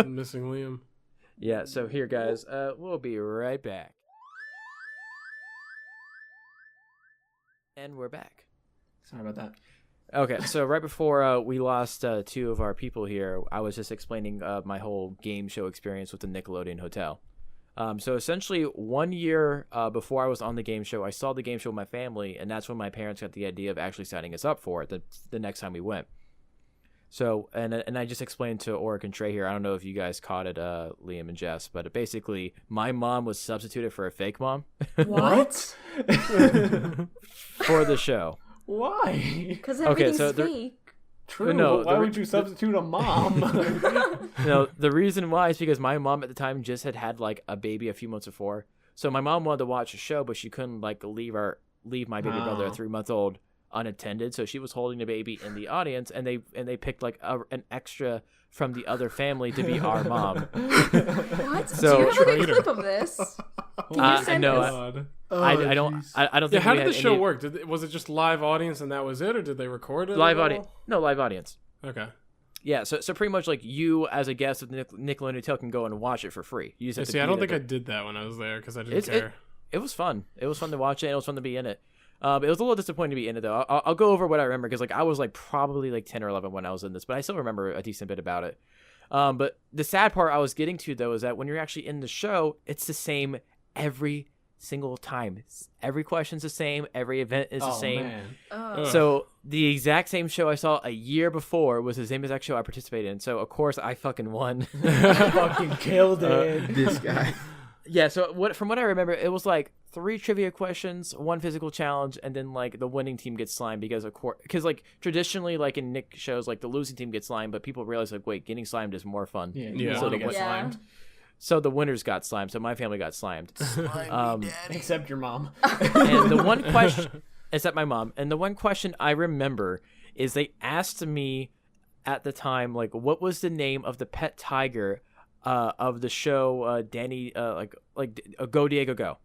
Missing Liam. Yeah. So here, guys, we'll be right back. And we're back. Sorry about that. Okay, so right before we lost 2 of our people here, I was just explaining my whole game show experience with the Nickelodeon Hotel. So essentially, 1 year before I was on the game show, I saw the game show with my family, and that's when my parents got the idea of actually signing us up for it the next time we went. So, and I just explained to Oric and Trey here, I don't know if you guys caught it, Liam and Jess, but basically, my mom was substituted for a fake mom. What? For the show. Why? Because everything's so fake. True. No, but why would you substitute a mom? No, the reason why is because my mom at the time just had like a baby a few months before. So my mom wanted to watch a show, but she couldn't like leave my baby brother, a 3-month-old, unattended. So she was holding the baby in the audience, and they picked like an extra from the other family to be our mom. What? So- Do you have like a clip of this? Can you send no, this? I don't Yeah, think how we did had the show any- work? Was it just live audience and that was it, or did they record it? live at all? audience. No, live audience. Okay. Yeah, so pretty much like you as a guest of the Nickelodeon Hotel can go and watch it for free. You just have to See, I be don't there, think I but did that when I was there because I didn't care. it was fun. It was fun to watch it. It was fun to be in it. It was a little disappointing to be in it though. I'll go over what I remember because like I was like probably like 10 or 11 when I was in this, but I still remember a decent bit about it. But the sad part I was getting to though is that when you're actually in the show, it's the same every single time. Every question's the same. Every event is the same. Man. Oh. So the exact same show I saw a year before was the same exact show I participated in. So of course I fucking won. Fucking killed it. This guy. Yeah. So from what I remember, it was like 3 trivia questions, 1 physical challenge, and then like the winning team gets slimed because like traditionally like in Nick shows like the losing team gets slimed, but people realize like wait, getting slimed is more fun. Yeah, Yeah. so to Yeah. get slimed. So the winners got slimed. So my family got slimed. Except your mom. And the one question, except my mom, and the one question I remember is they asked me at the time, like, what was the name of the pet tiger of the show Danny, Go Diego Go?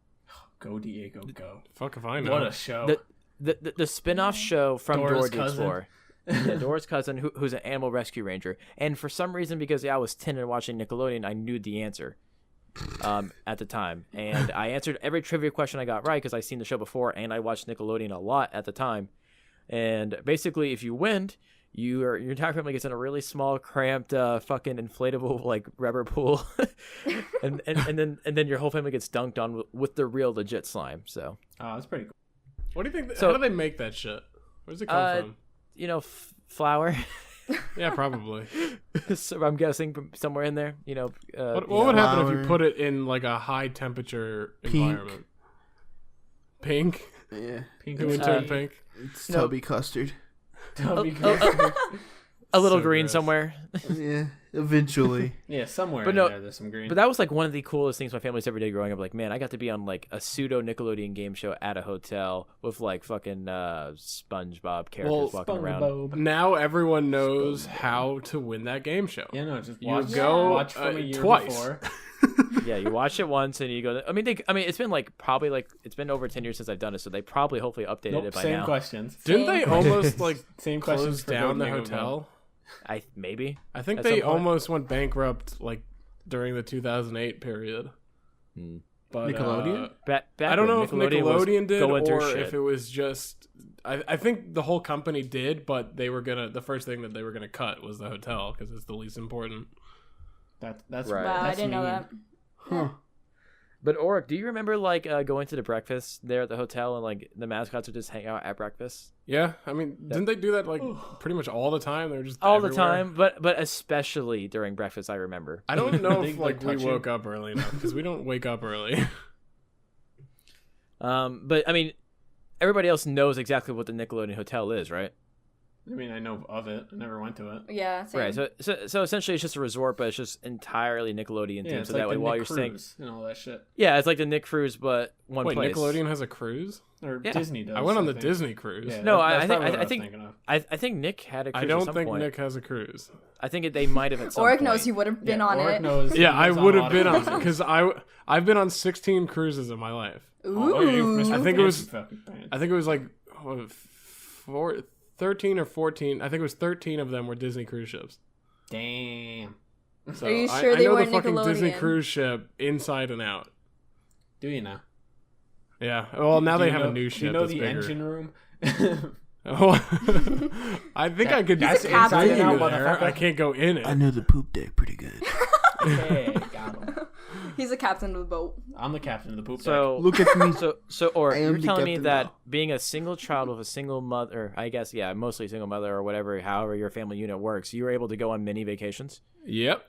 Go Diego, go. Fuck if I know. What a show. The spin-off show from Dora's Dora the cousin. Explorer. Yeah, Dora's cousin, who's an animal rescue ranger. And for some reason, because I was 10 and watching Nickelodeon, I knew the answer at the time. And I answered every trivia question I got right because I seen the show before and I watched Nickelodeon a lot at the time. And basically, if you win, your entire family gets in a really small, cramped, fucking inflatable like rubber pool, and then your whole family gets dunked on with the real legit slime. So, Oh, that's pretty cool. What do you think? So- How do they make that shit? Where does it come from? Flour. Yeah, probably. So I'm guessing from somewhere in there. What would happen if you Flour. put it in like a high temperature Pink. environment? Pink? Yeah. Pink It would and turn tea. pink. It's No. Tubby Custard. Tubby Custard. A little So green gross. somewhere. Yeah. Eventually. Yeah, somewhere But in no- there there's some green. But that was like one of the coolest things my family's ever did growing up. Like, man, I got to be on like a pseudo Nickelodeon game show at a hotel with like fucking SpongeBob characters walking around. SpongeBob. Now everyone knows how to win that game show. Yeah, no, just You watch, go, watch from a year twice. before. Yeah, you watch it once and you go. I mean, it's been like probably like it's been over 10 years since I've done it, so they probably hopefully updated Nope, it by same now. questions. Didn't Same they question. almost like Same questions close for down the Go Diego Go. hotel? Maybe. I think At they some point. almost went bankrupt like during the 2008 period. But Nickelodeon? Back I don't when know if was Nickelodeon did going through or shit. if it was just. I think the whole company did, but they were gonna. The first thing that they were gonna cut was the hotel because it's the least important. That's Right. Wow, I that's didn't know mean. that. Huh. But Oric, do you remember like going to the breakfast there at the hotel and like the mascots would just hang out at breakfast? Yeah, I mean, didn't they do that like pretty much all the time? They were just All everywhere. the time, but especially during breakfast, I remember. I don't know They, if like, we touch you? woke up early enough because we don't wake up early. But I mean, everybody else knows exactly what the Nickelodeon Hotel is, right? I mean, I know of it. I never went to it. Yeah, same. Right. So essentially, it's just a resort, but it's just entirely Nickelodeon Yeah, themed. it's So like that way, the while Nick you're staying, Cruise and all that shit. yeah, it's like the Nick Cruise, but one Wait, place. Nickelodeon has a cruise? Or Yeah. Disney does. I went on the think. Disney cruise. Yeah, No, that's I probably think- what I was think- thinking of. I think Nick had a cruise I at don't some think point. Nick has a cruise. I think they might have at some Oric point. knows he would have been Yeah, on Oric it. knows he Yeah, I was would a have lot been of on cruises. because I've been on 16 cruises in my life. Oh, yeah, Ooh. Mr. I think it was- Fancy fucking pants. I think it was like 13 or 14. I think it was 13 of them were Disney cruise ships. Damn. So Are you I sure they know weren't the fucking Disney Nickelodeon? cruise ship inside and out. Do you know? Yeah. Well, now Do they you have know- a new Do ship you know that's the bigger. engine room? Oh, I think I could That's get inside and into out, there. motherfucker. I can't go in it. I know the poop deck pretty good. Hey, got him. He's the captain of the boat. I'm the captain of the poop deck. So Look at me. or I am you're the telling me captain that now. being a single child with a single mother, I guess, yeah, mostly a single mother or whatever, however your family unit works, you were able to go on mini vacations. Yep.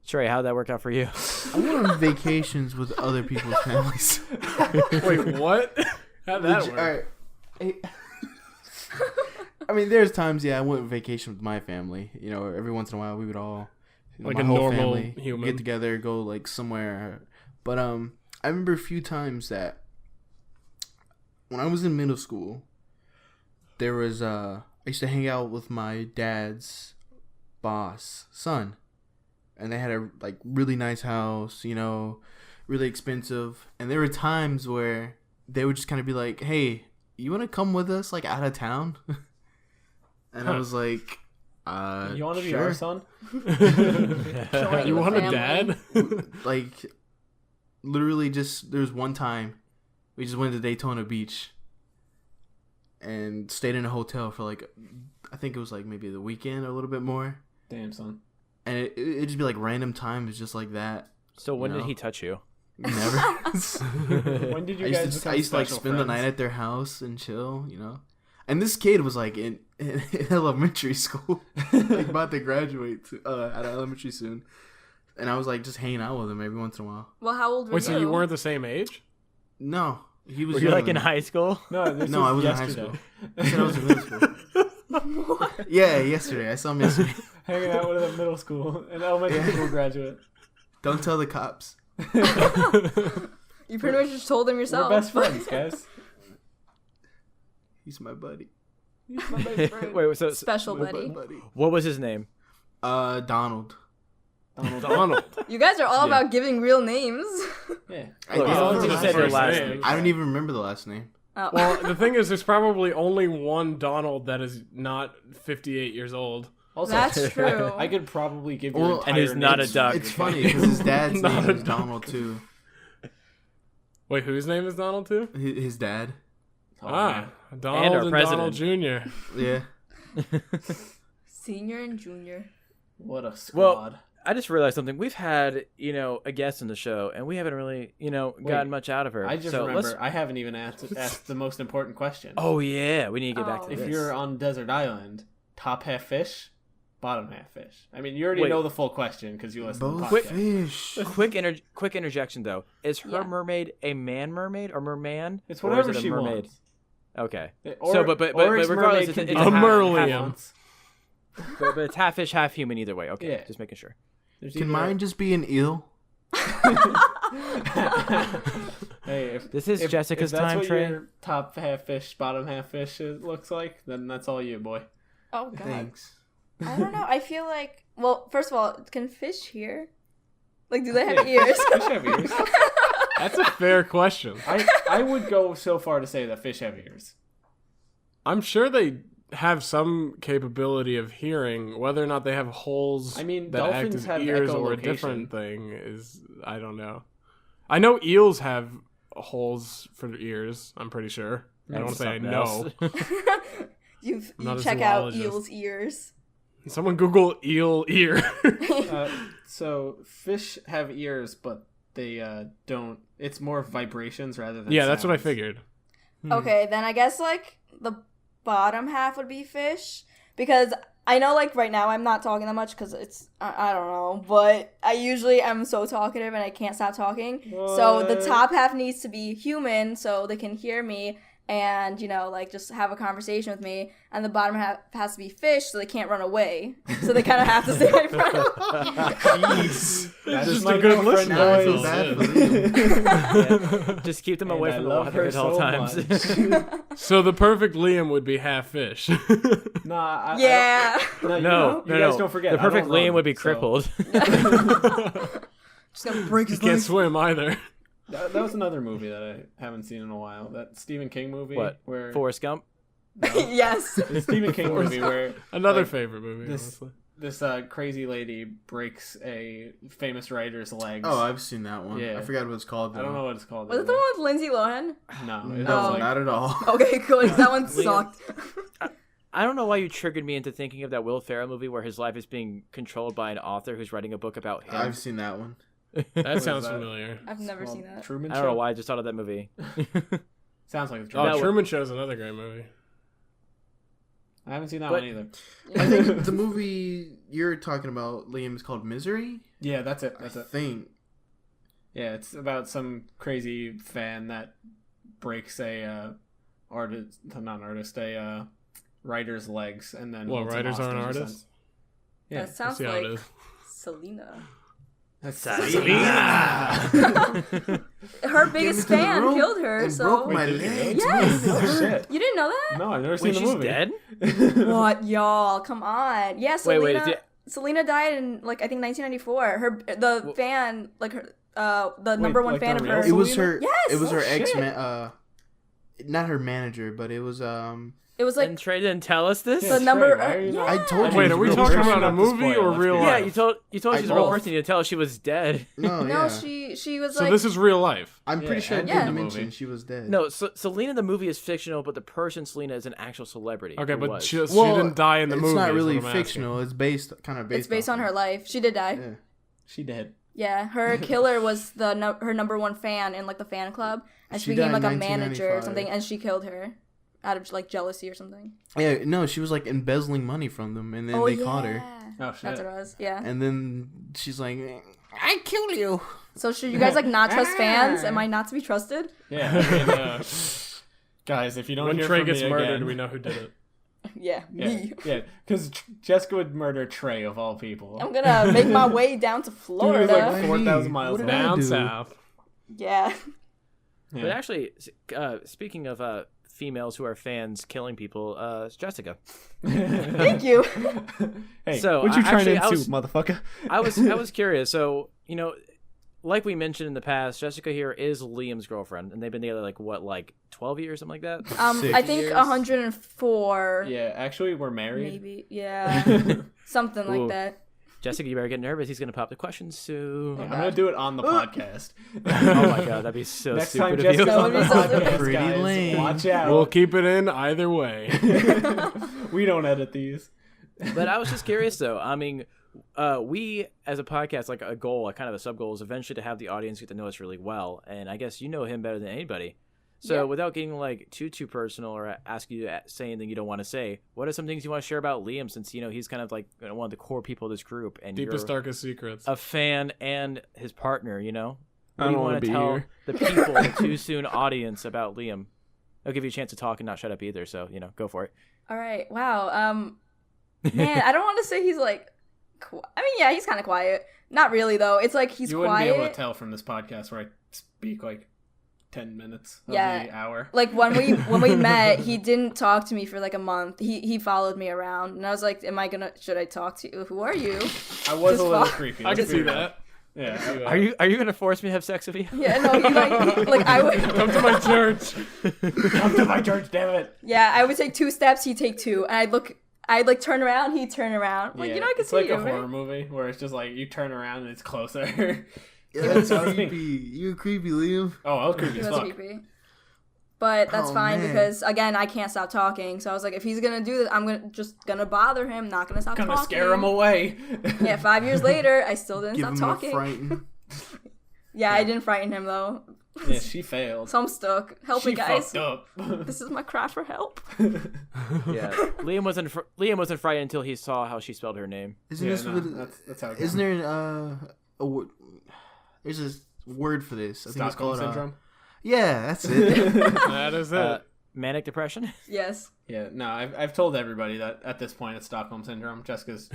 Trey, how'd that work out for you? I went on vacations with other people's families. Wait, what? How'd that work? All right. I mean, there's times, yeah, I went on vacation with my family. You know, every once in a while we would all, Like my a whole normal family, human. get together, go like somewhere. But I remember a few times that when I was in middle school, there was I used to hang out with my dad's boss son, and they had a like really nice house, you know, really expensive. And there were times where they would just kind of be like, "Hey, you want to come with us, like out of town?" And I was like, you want to be sure. our son? Join You the want a family. dad? Like, literally, just there was one time we just went to Daytona Beach and stayed in a hotel for like, I think it was like maybe the weekend or a little bit more. Damn, son. And it'd just be like random times just like that. So when No. did he touch you? Never. When did you I guys used to become like special spend the friends? night at their house and chill, you know. And this kid was like in elementary school, like about to graduate out of elementary soon. And I was like just hanging out with him every once in a while. Well, how old were Wait, you? so you weren't the same age? No, he was. Were you younger like in than me. high school? No, this No, was I was yesterday. in high school. I said I was in middle school. Yeah, yesterday. I saw him yesterday. Hanging out with a middle school, an elementary school graduate. Don't tell the cops. You pretty much just told him We're yourself. best friends, guys. He's my buddy. He's my best friend. Wait, so Special My buddy. buddy. what was his name? Donald. Donald. You guys are all about giving real names. Yeah. I, Look, don't as long as you remember said the your first last name. name. I don't even remember the last name. Oh. Well, the thing is, there's probably only one Donald that is not 58 years old. Also, That's true. I could probably give you Well, and he's not a duck. It's funny because his dad's Not name a is Donald too. Wait, whose name is Donald too? His dad. Donald our and president. Donald Jr. Yeah. Senior and junior. What a squad. I just realized something. We've had, a guest in the show, and we haven't really, gotten much out of her. I just so remember let's- I haven't even asked the most important question. Oh yeah, we need to get back Oh. to If this. you're on desert island, top half fish, bottom half fish. I mean, you already Wait. know the full question because you listen to the Both podcast. fish. quick interjection though. Is her Yeah. mermaid a man mermaid or merman? It's Or is whatever it a she mermaid? wants. Okay. Or, So, but Oryx regardless, mermaid it's can a be A half- merlium. half once. But it's half fish, half human either way. Okay, Yeah. just making sure. There's Can either- mine just be an eel? Hey, if, This is if, Jessica's if that's time, what Trey. your top half fish, bottom half fish looks like, then that's all you, boy. Oh god. Thanks. I don't know. I feel like, well, first of all, can fish hear? Like, do they have ears? Fish have ears. That's a fair question. I would go so far to say that fish have ears. I'm sure they have some capability of hearing. Whether or not they have holes I mean, that act dolphins as have ears or a echolocation. different thing is, I don't know. I know eels have holes for ears. I'm pretty sure. I don't That's say I something know. else. You not a check out zoologist. eel's ears. Someone Google eel ear. So fish have ears, but they don't. It's more vibrations rather than. Yeah, that's what I sounds. figured. Okay, then I guess like the bottom half would be fish, because I know like right now I'm not talking that much because it's I don't know, but I usually am so talkative and I can't stop talking. So the What? top half needs to be human so they can hear me and, you know, like just have a conversation with me, and the bottom half has to be fish so they can't run away. So they kind of have to stay right in front of me. Jeez. That's Just my a good girlfriend, listener. I feel boys. bad for Liam. Yeah. Just keep them And away I from the love water her at all so times. much. So the perfect Liam would be half fish. Nah, Yeah. No, you guys don't forget. The I don't perfect Liam run, would be so- crippled. Just gonna break He his can't leg. swim either. That was another movie that I haven't seen in a while. That Stephen King movie. What? Where Forrest Gump. Yes. the Stephen King movie where Another Like, favorite movie. this- honestly. this crazy lady breaks a famous writer's legs. Oh, I've seen that one. Yeah. I forgot what it's called. I don't know what it's called. Was it the one with Lindsay Lohan? No, it No, was like, not at all. Okay, cool. 'Cause that one sucked. I don't know why you triggered me into thinking of that Will Ferrell movie where his life is being controlled by an author who's writing a book about him. I've seen that one. That sounds that? familiar. I've never called seen that. Truman I Show. don't know why I just thought of that movie. Sounds like the Oh, Truman Show. Truman Show's another great movie. I haven't seen that But- one either. I think the movie you're talking about, Liam, is called Misery. Yeah, that's it. That's I it. think. Yeah, it's about some crazy fan that breaks a writer's legs and then Well, holds him writers aren't hostage or artists. Yeah, That sounds See how it like is. Selena. That's Her biggest Get me to the fan room killed her, and so broke my Wait, did it legs. Yes. Oh shit! you didn't know that? No, I've never Wait, seen the she's movie. dead? What, y'all? Come on. Yeah, Selena. Wait, is it- Selena died in like I think 1994. The fan, like her, the number one like fan the of real her. It was Selena? her. Yes! It was Oh, her shit. not her manager, but it was It was like And Trey didn't tell us this? Yeah, the number. Trey, why are you not- yeah. I told you. Wait, it's are we real talking person. about a Not to movie spoil, or let's real be Yeah, life? you told I she's a real both. person. You didn't tell us she was dead. No, No, yeah. she was So like. this is real life. I'm pretty Yeah, sure I and didn't the mention movie. she was dead. No, Selena the movie is fictional, but the person Selena is an actual celebrity. Okay, Who but was. she Well, didn't die in the it's movie. not is really what I'm asking. fictional. It's based it's based off on of- her life. She did die. Yeah. She did. Yeah, her killer was her number one fan in like the fan club, and she became died like in a manager or 1995. something, and she killed her out of like jealousy or something. Yeah, no, she was like embezzling money from them, and then they caught her. Oh shit! That's what it was. Yeah. And then she's like, "I kill you." So should you guys like not trust fans? Am I not to be trusted? Yeah, I mean, guys, if you don't When hear Trey from gets me murdered, again, we know who did it. Yeah, me. yeah, because Jessica would murder Trey of all people. I'm gonna make my way down to Dude, Florida. it's like Why 4,000 me? miles What did I away. Down do? south. Yeah. Yeah. But actually, speaking of females who are fans killing people, it's Jessica. Thank you. Hey, So, what you trying actually, to I do, was- motherfucker? I was curious. So, you know, like we mentioned in the past, Jessica here is Liam's girlfriend, and they've been together like 12 years, something like that. I think years. 104. Yeah, actually, we're married. Maybe. Yeah. Something like Ooh. that. Jessica, you better get nervous. He's gonna pop the questions soon. I'm gonna do it on the podcast. Oh my god, that'd be so Next stupid time of Jessica's you. on the That would be so podcast, stupid. Pretty guys, lame. watch out. We'll keep it in either way. We don't edit these. But I was just curious though. I mean, we as a podcast, like a goal, a kind of a sub goal, is eventually to have the audience get to know us really well. And I guess you know him better than anybody. So Yeah. without getting like too personal or ask you to say anything you don't want to say, what are some things you want to share about Liam? Since you know he's kind of like one of the core people of this group, and Deepest, you're darkest secrets. a fan and his partner. You know, I what do you don't wanna want be to tell here. the people, the too soon audience about Liam? I'll give you a chance to talk and not shut up either. So you know, go for it. All right. Wow. Man, I don't want to say he's like. I mean, yeah, he's kind of quiet. Not really though. It's like he's You wouldn't quiet. be able to tell from this podcast where I speak like 10 minutes of Yeah. the hour. Like when we met, he didn't talk to me for like a month. He followed me around, and I was like, should I talk to you? Who are you? I was Just a little fo- creepy. I can let's be see real. that. Yeah. Are you gonna force me to have sex with you? Yeah, no, like I would. Come to my church. Come to my church, damn it. Yeah, I would take 2 steps, he'd take 2, and I'd like turn around, he'd turn around. Like, Yeah, you know, I can it's see like you. a horror Right? movie where it's just like you turn around and it's closer. Yeah, that's That was me. creepy. You're creepy, Liam. Oh, I was creepy He as was fuck. creepy. But that's Oh, fine man. because again, I can't stop talking. So I was like, if he's gonna do this, I'm just gonna bother him. Not gonna stop Gonna talking. scare him away. Yeah, 5 years later, I still didn't Give stop him talking. a frighten. Yeah, I didn't frighten him though. Yeah, she failed. So I'm stuck. Help me, She guys. fucked up. This is my cry for help. Yeah, Liam wasn't frightened until he saw how she spelled her name. Isn't Yeah, this no, what? that's how it Isn't goes. there a word? There's a word for this. I think it's Stockholm called syndrome? yeah, that's it. That is it. Manic depression. Yes. Yeah, no, I've told everybody that at this point it's Stockholm syndrome. Jessica's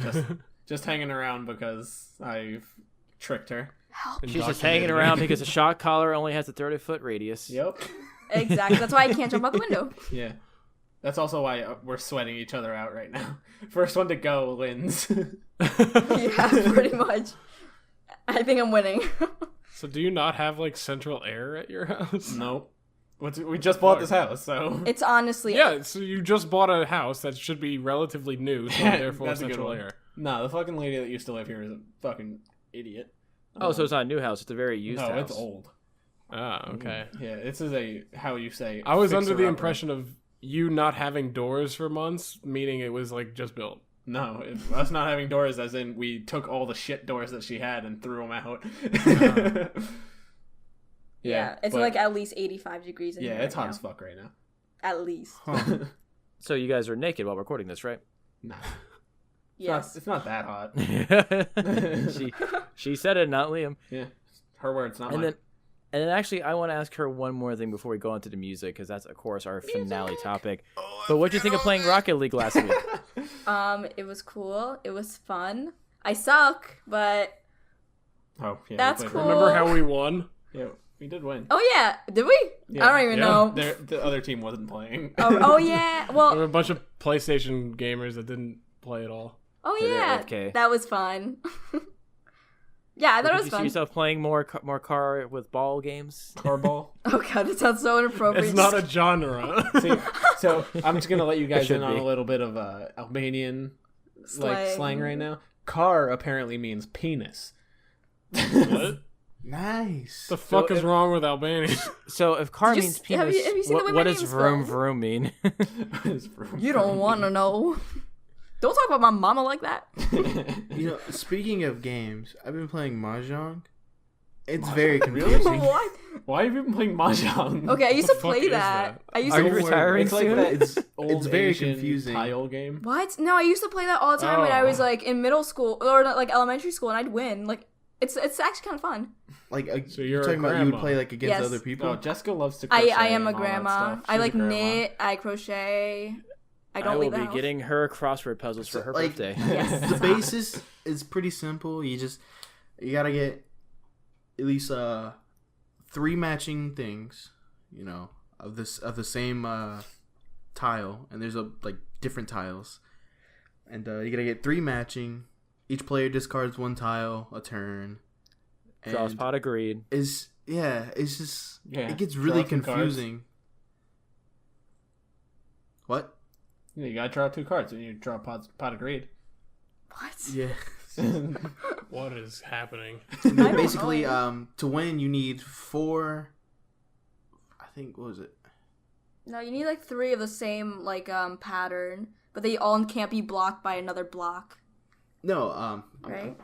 just hanging around because I've tricked her. Help. She's just hanging around because the shock collar only has a 30-foot radius. Yep. Exactly. That's why I can't jump out the window. Yeah. That's also why we're sweating each other out right now. First one to go wins. Yeah, pretty much. I think I'm winning. So do you not have like central air at your house? Nope. We just bought this house, so It's honestly Yeah, so you just bought a house that should be relatively new, so therefore That's a good central one. air. No, the fucking lady that used to live here is a fucking idiot. Oh, so it's not a new house; it's a very used no, house. it's old. Ah, okay. Yeah, this is a how you say. I was under the fixer-upper. impression of you not having doors for months, meaning it was like just built. No, us not having doors, as in we took all the shit doors that she had and threw them out. Yeah, it's but- like at least 85 degrees in yeah, here it's right hot now. as fuck right now. At least. So you guys are naked while recording this, right? Nah, Yes. it's not that hot. she said it, not Liam. Yeah, her words, not And mine. then actually, I want to ask her one more thing before we go into the music, because that's of course our finale topic. But what do you think of playing Rocket League last week? It was cool. It was fun. I suck, but Oh, yeah, That's we played cool. Remember how we won? Yeah, we did win. oh yeah, did we? Yeah. I don't even Yeah. know. The other team wasn't playing. Oh yeah. There Well, were a bunch of PlayStation gamers that didn't play at all. oh they're yeah. AFK. That was fun. Yeah, I thought it Did was you see fun. yourself playing more car with ball games? Carball. Oh god, that sounds so inappropriate. It's not a genre. See, so I'm just gonna let you guys should in on be. a little bit of Albanian Slang. slang right now. Car apparently means penis. What Nice. the fuck So is if- wrong with Albania? So if car Did you means s- have penis, you- have you seen the way my what does name's vroom spelled? vroom mean? You don't want to know. Don't talk about my mama like that. You know, speaking of games, I've been playing Mahjong. It's very confusing. Really? What? Why have you been playing mahjong? Okay, I used the to fuck play is that. that? I used Are to. you retiring It's like soon? that It's old very Asian confusing. tile game. What? No, I used to play that all the time when I Oh. was like in middle school or like elementary school, and I'd win. Like it's actually kind of fun. Like, So you're a talking about you would grandma. play like against Yes. other people. Oh, Jessica loves to. I crochet am a and all that grandma. stuff. I She's a like grandma. knit. I crochet. I don't I will leave the be house. getting her crossword puzzles for her Like- birthday. Yes. The basis is pretty simple. You gotta get at least 3 matching things, you know, of the same tile, and there's like different tiles, and you gotta get 3 matching. Each player discards 1 tile a turn. Draws And pot agreed. it's just Yeah, it gets draw really some cards. confusing. What? Yeah, you gotta draw 2 cards when you draw pot agreed. What? Yeah. What is happening? And then don't basically, know. to win, you need 4. I think what was it? No, you need like 3 of the same like pattern, but they all can't be blocked by another block, No, right?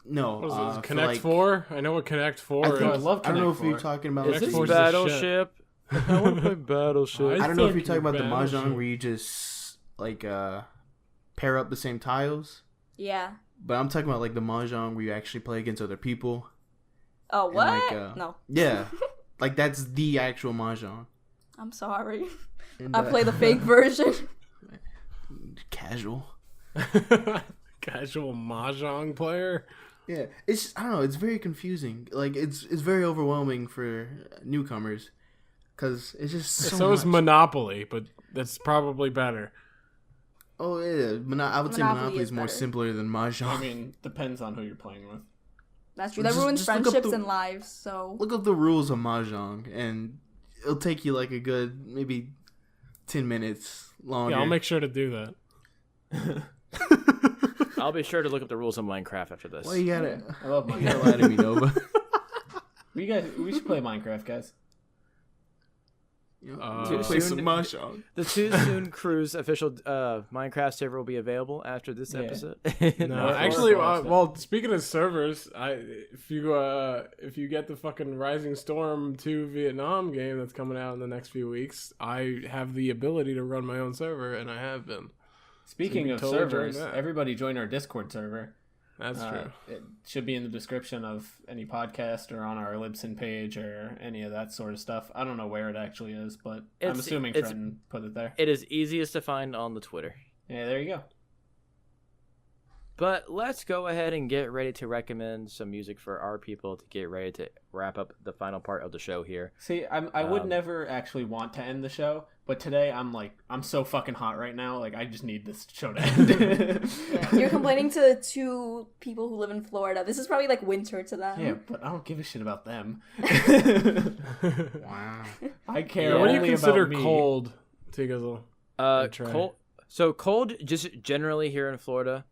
no. What is for it? Connect like, 4? I know what Connect 4 I is. think I love I don't know if Connect you're 4. talking about. Is Connect Like, this Force is Battleship? I want to play Battleship. I don't know if you're Fucking talking about the Battleship. mahjong where you just like pair up the same tiles, Yeah. but I'm talking about like the mahjong where you actually play against other people. Oh And, what? like, No, Yeah, like that's the actual mahjong. I'm sorry. And, I play the fake version. casual. Casual mahjong player. Yeah, it's I don't know. It's very confusing. Like it's very overwhelming for newcomers because it's just So is much. Monopoly, but that's probably better. Oh yeah, I would say Monopoly Monopoly is is more better. simpler than mahjong. I mean, depends on who you're playing with. That's true. That Just- ruins just look up friendships the- and lives. So Look up the rules of mahjong, and it'll take you like a good maybe 10 minutes longer. Yeah, I'll make sure to do that. I'll be sure to look up the rules of Minecraft after this. Well, you gotta. I love You gotta Minecraft. lie to me, Nova. We should play Minecraft, guys. You Too play soon. some Mahjong. The Too Soon Cruise official Minecraft server will be available after this episode. No, actually, well, speaking of servers, if you get the fucking Rising Storm 2 Vietnam game that's coming out in the next few weeks, I have the ability to run my own server, and I have been. Speaking So of totally servers, join that. everybody join our Discord server. That's true. It should be in the description of any podcast or on our Libsyn page or any of that sort of stuff. I don't know where it actually is, but I'm assuming Trenton put it there. It is easiest to find on the Twitter. Yeah, there you go. But let's go ahead and get ready to recommend some music for our people to get ready to wrap up the final part of the show here. See, I would never actually want to end the show, but today I'm so fucking hot right now. Like, I just need this show to end. Yeah, you're complaining to 2 people who live in Florida. This is probably like winter to them. Yeah, but I don't give a shit about them. Wow. I care What do only you consider about me. cold, Tigazel? Cold. So cold, just generally here in Florida,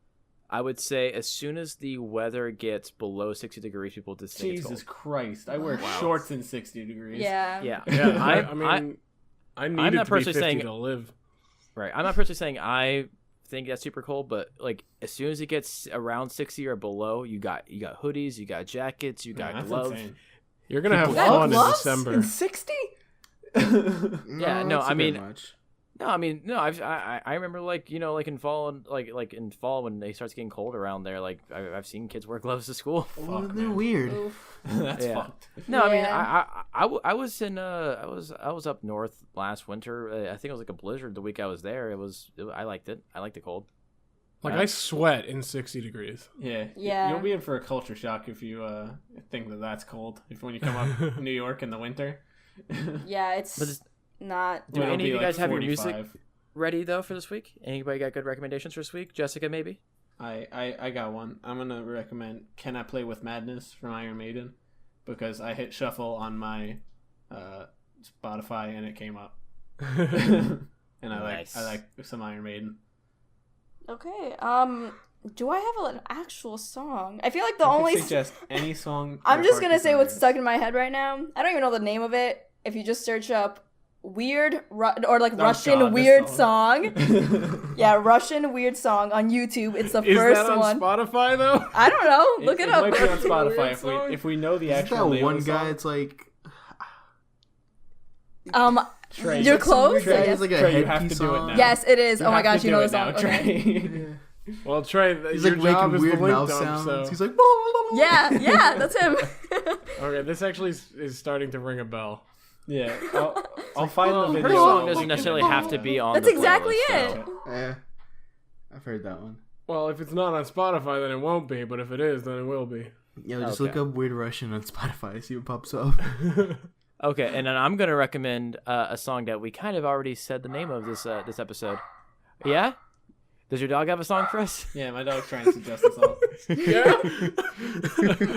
I would say as soon as the weather gets below 60 degrees, people just think it's Jesus cold. Christ. I wear shorts in 60 degrees. Yeah. Yeah. Yeah, I need I'm it not to be personally 50 saying- to live. Right. I'm not personally saying I think that's super cold, but like as soon as it gets around 60 or below, you got hoodies, you got jackets, you got That's gloves. insane. You're gonna have People- fun in gloves December. in 60? Yeah, no, that's I a bit mean- much. No, I mean, no, I remember like in fall, like in fall when it starts getting cold around there, like I've seen kids wear gloves to school. Well, they're man. weird. Oof. That's Yeah. fucked. No, I mean, Yeah. I was in I was up north last winter. I think it was like a blizzard the week I was there. I liked it. I liked the cold. Like I sweat in 60 degrees. Yeah. Yeah. You'll be in for a culture shock if you think that that's cold. If when you come up New York in the winter. Yeah, it's But not. Do It'll any of be you like guys have your 45. music ready though for this week? Anybody got good recommendations for this week? Jessica, maybe. I got one. I'm gonna recommend "Can I Play with Madness" from Iron Maiden because I hit shuffle on my Spotify and it came up, and Nice. I like some Iron Maiden. Okay. Do I have an actual song? I feel like the I could only. suggest any song. I'm your just heart gonna say what's desires. stuck in my head right now. I don't even know the name of it. If you just search up weird or like Russian God, this weird song. song. Yeah, Russian weird song on YouTube. It's the Is first that on one. Spotify though? I don't know. Look it up. Might be on Spotify Weird if song. we know the Isn't actual that name one of the guy? song. It's like Trey, you're that's some close. weird I guy. guess. like a Trey, you headpiece have to do it song. now. Yes, it is. You Oh my have to gosh, you do know it the now, song. Okay. Trey. Well, Trey, He's your like job making is weird the link mouth dump, sounds. so... He's like, Yeah, that's him. Okay, this actually is starting to ring a bell. Yeah, I'll find Well, the her video. song doesn't necessarily have to be on. That's the exactly playlist, it. so- Eh, I've heard that one. Well, if it's not on Spotify, then it won't be. But if it is, then it will be. Yeah, just Okay. look up Weird Russian on Spotify. See what pops up. Okay, and then I'm gonna recommend a song that we kind of already said the name of this episode. Yeah. Does your dog have a song for us? Yeah, my dog's trying to suggest a song. Yeah.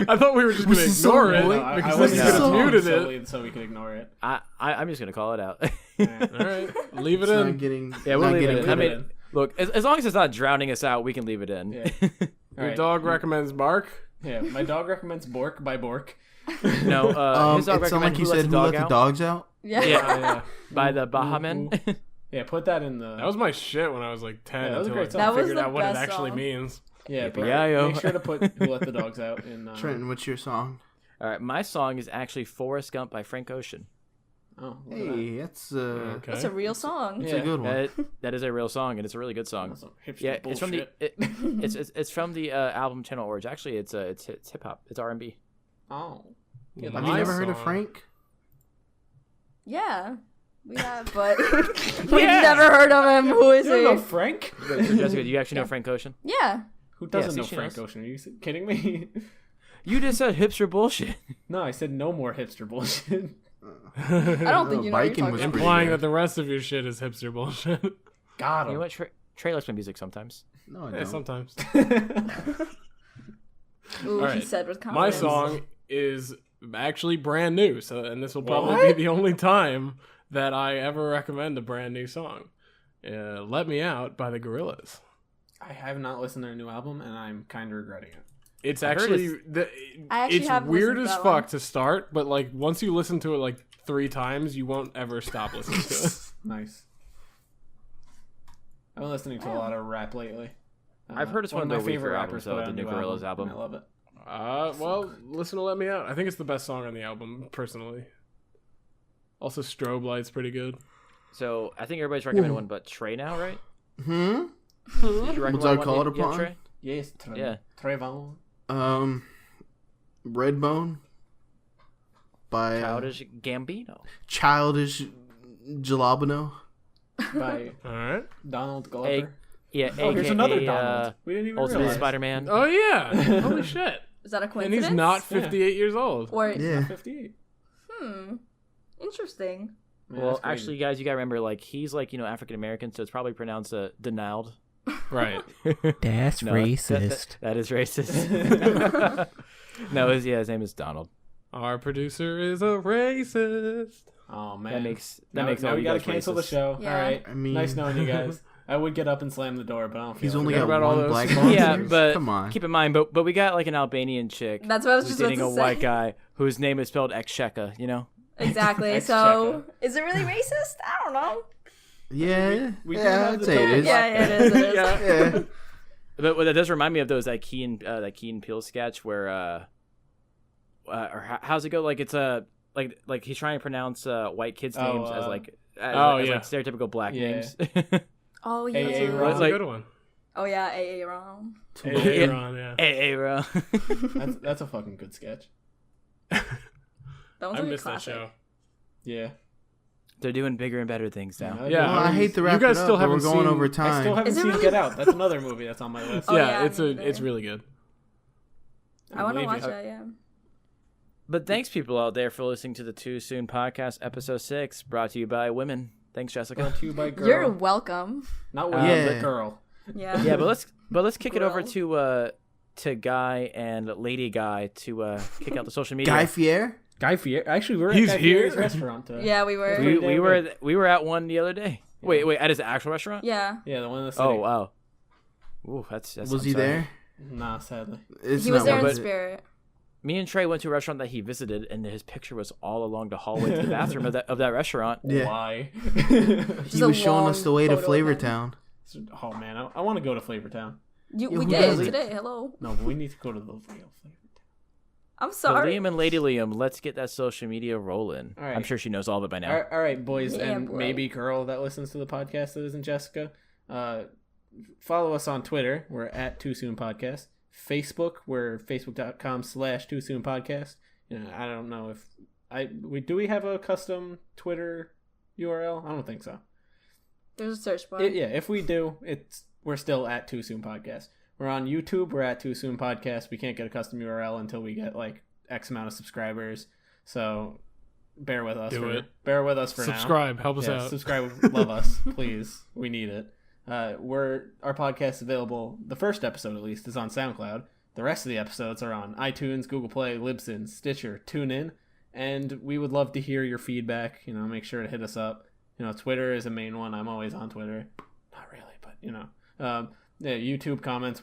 I thought we were just going to What's the ignore song, it boy? I because wasn't then you the could have song. muted it. solely so we could ignore it. I'm just gonna call it out. All right, leave it It's in. not getting. Yeah, we'll not leave it getting in. cut I mean, in. look, as long as it's not drowning us out, we can leave it in. Yeah. Your Alright. dog recommends Bark. Yeah, my dog recommends Bork by Bork. No, his dog It sounded like recommended you Who Let said, the "Who Dog let the Out?" dogs out?" Yeah. Yeah, by the Bahamen. Yeah, put that in the. That was my shit when I was like 10 Yeah, that was a until I great song. That was figured the out what it best actually song. means. Yeah, but Yippee-yi-yo. make sure to put "Who Let the Dogs Out" in. Trenton, what's your song? All right, my song is actually "Forrest Gump" by Frank Ocean. Oh, look at that. Hey, that's Okay. That's a real song. that's Yeah. a good one. That is a real song, and it's a really good song. That's some hipster Yeah, it's from the bullshit. it's from the album Channel Orange. Actually, it's hip hop. It's R&B. Oh. Yeah, Have My you never heard of song. Frank? Yeah, we have, but we've never heard of him. Who is You don't know he? Frank? So Jessica, do you actually know Frank Ocean? Yeah. Who doesn't see, know she Frank knows. Ocean? Are you kidding me? You just said hipster bullshit. No, I said no more hipster bullshit. I don't think you know what you're Biking talking was about. pretty Implying good. that the rest of your shit is hipster bullshit. Got You know him. what? Trey likes my music sometimes. No, I Yeah, don't. sometimes. Ooh, All he right. said with My confidence. song is actually brand new, so and this will probably What? be the only time that I ever recommend a brand new song. "Let Me Out" by the Gorillaz. I have not listened to their new album, and I'm kind of regretting it. It's I heard actually I actually it's have weird listened as to that fuck one. to start, but like once you listen to it like 3 times, you won't ever stop listening to it. Nice. I've been listening to a lot of rap lately. I've heard it's one of my their weaker favorite albums, rappers though, put out the a new new Gorillaz album. and I love it. Well, listen to Let Me Out. I think it's the best song on the album, personally. Also, Strobe Light's pretty good. So I think everybody's recommending one, but Trey now, right? Hmm. Did you recommend Was I one called yet, upon? Trey? Yes, Yeah. Trayvon. Redbone by Childish Gambino. Childish Jalabino. By All right. Donald Glover. Yeah, Oh, here's AKA, another Donald. We didn't even Ultimate realize. Spider-Man. Oh yeah! Holy shit! Is that a And coincidence? he's not 58 years old. Or Yeah. 58. interesting. Man, Well, that's crazy. actually, guys, you gotta remember, like, he's like, African American, so it's probably pronounced Donald. Right. That's No, that is racist. No, his name is Donald. Our producer is a racist. Oh man, That makes now all we you gotta guys cancel racist. the show. Yeah. All right, I mean- nice knowing you guys. I would get up and slam the door, but I don't feel He's like only it. got about all one those black sponsors? Yeah, sponsor. but Come on. keep in mind, but we got like an Albanian chick That's what I was who's just about dating to a say. white guy whose name is spelled Exchequer, Exactly. So, is it really racist? I don't know. Yeah. We do yeah, have I'd the say it total is. Yeah, it is. It is. Yeah. But that does remind me of those that Key and Peele sketch where or how's it go? Like it's like he's trying to pronounce white kids' names as like stereotypical black Yeah. names. Oh yeah. AA That's Ron. a like- good one. Oh yeah. AA wrong. Aaron, yeah. Hey, bro. That's a fucking good sketch. That one's I a missed that classic. show. Yeah. They're doing bigger and better things now. Yeah. Well, I hate to wrap You guys it up, still but we're haven't going seen- over I time. still haven't Is it seen really? Get Out. That's another movie that's on my list. Oh, yeah, yeah, it's me neither. it's really good. I want to believe watch you. that. Yeah. But thanks, people out there, for listening to the Too Soon podcast, episode 6, brought to you by women. Thanks, Jessica. Brought to you by girl. You're welcome. Not women, Yeah. but girl. Yeah. Yeah, but let's kick it over Girl. to Guy and Lady Guy to kick out the social media. Guy Fieri? Guy Fieri. Actually, we were He's at Guy here? Fieri's restaurant today. Yeah, we were. We- we were at one the other day. Wait, at his actual restaurant? Yeah. Yeah, the one in the city. Oh wow. Ooh, that's Was I'm he sorry. there? Nah, sadly. It's He was not there in worth but- it. spirit. Me and Trey went to a restaurant that he visited, and his picture was all along the hallway to the bathroom of that restaurant. Yeah. Why? He a was showing us long the way to photo of him. Flavortown. Oh man, I want to go to Flavortown. We who did doesn't? today. Hello. No, but we need to go to the real Flavortown. I'm So sorry. Liam and Lady Liam, let's get that social media rolling. All right. I'm sure she knows all of it by now. All right, boys, Yeah, and boy. maybe girl that listens to the podcast that isn't Jessica. Follow us on Twitter. We're at Too Soon Podcast. Facebook, we're facebook.com/Too Soon Podcast. I don't know if do we have a custom Twitter URL? I don't think so. There's a search bar. If we do, we're still at Too Soon Podcast. We're on YouTube. We're at Too Soon Podcast. We can't get a custom URL until we get like X amount of subscribers. So bear with us. Bear with us for now. Subscribe, help us Yeah, out. subscribe, love us, please. We need it. Our podcast is available. The first episode, at least, is on SoundCloud. The rest of the episodes are on iTunes, Google Play, Libsyn, Stitcher, TuneIn, and we would love to hear your feedback. Make sure to hit us up. Twitter is a main one. I'm always on Twitter. Not really, but YouTube comments.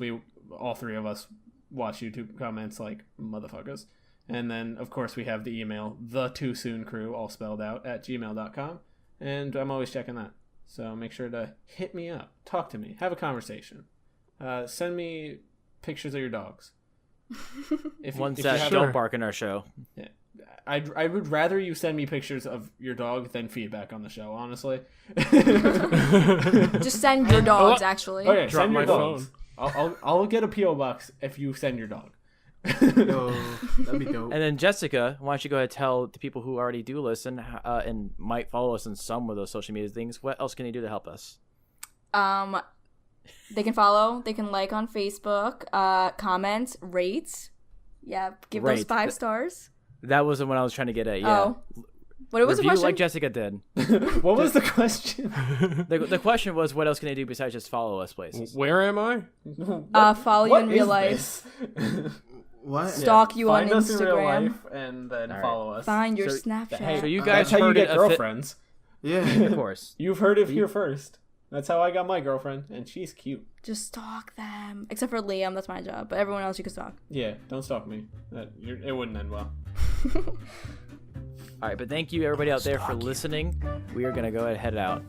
All three of us watch YouTube comments like motherfuckers. And then, of course, we have the email, the2sooncrew, all spelled out, @gmail.com. And I'm always checking that. So make sure to hit me up. Talk to me. Have a conversation. Send me pictures of your dogs. Ones if that have- don't bark in our show. I would rather you send me pictures of your dog than feedback on the show, honestly. Just send your dogs, actually. Okay, Drop send your my dogs. I'll get a P.O. box if you send your dog. Yo, that'd be dope. And then Jessica, why don't you go ahead and tell the people who already do listen and might follow us in some of those social media things, what else can they do to help us? They can follow. They can like on Facebook. Comment. Rate. Yeah, give those Rate. 5 stars. That wasn't what I was trying to get at. Yeah. Oh. What was the Review question? like Jessica did. What was the question? The question was, what else can they do besides just follow us places? Where am I? Follow you in real life. What? Stalk you Find on us in real Instagram. life and then All right. follow us. Find your So- Snapchat. Hey, So you that's guys how you heard get it girlfriends. Yeah. of course. You've heard it here first. That's how I got my girlfriend, and she's cute. Just stalk them. Except for Liam, that's my job. But everyone else you can stalk. Yeah, don't stalk me. It wouldn't end well. All right, but thank you everybody out there for listening. We are gonna go ahead and head out.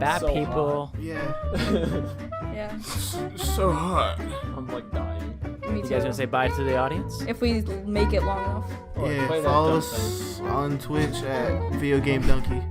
Bad So people. Yeah. Yeah. So hot. I'm like dying. Me You too. guys gonna say bye to the audience? If we make it long enough. Oh, Yeah, play that follow dumb us on Twitch at Video Game Donkey.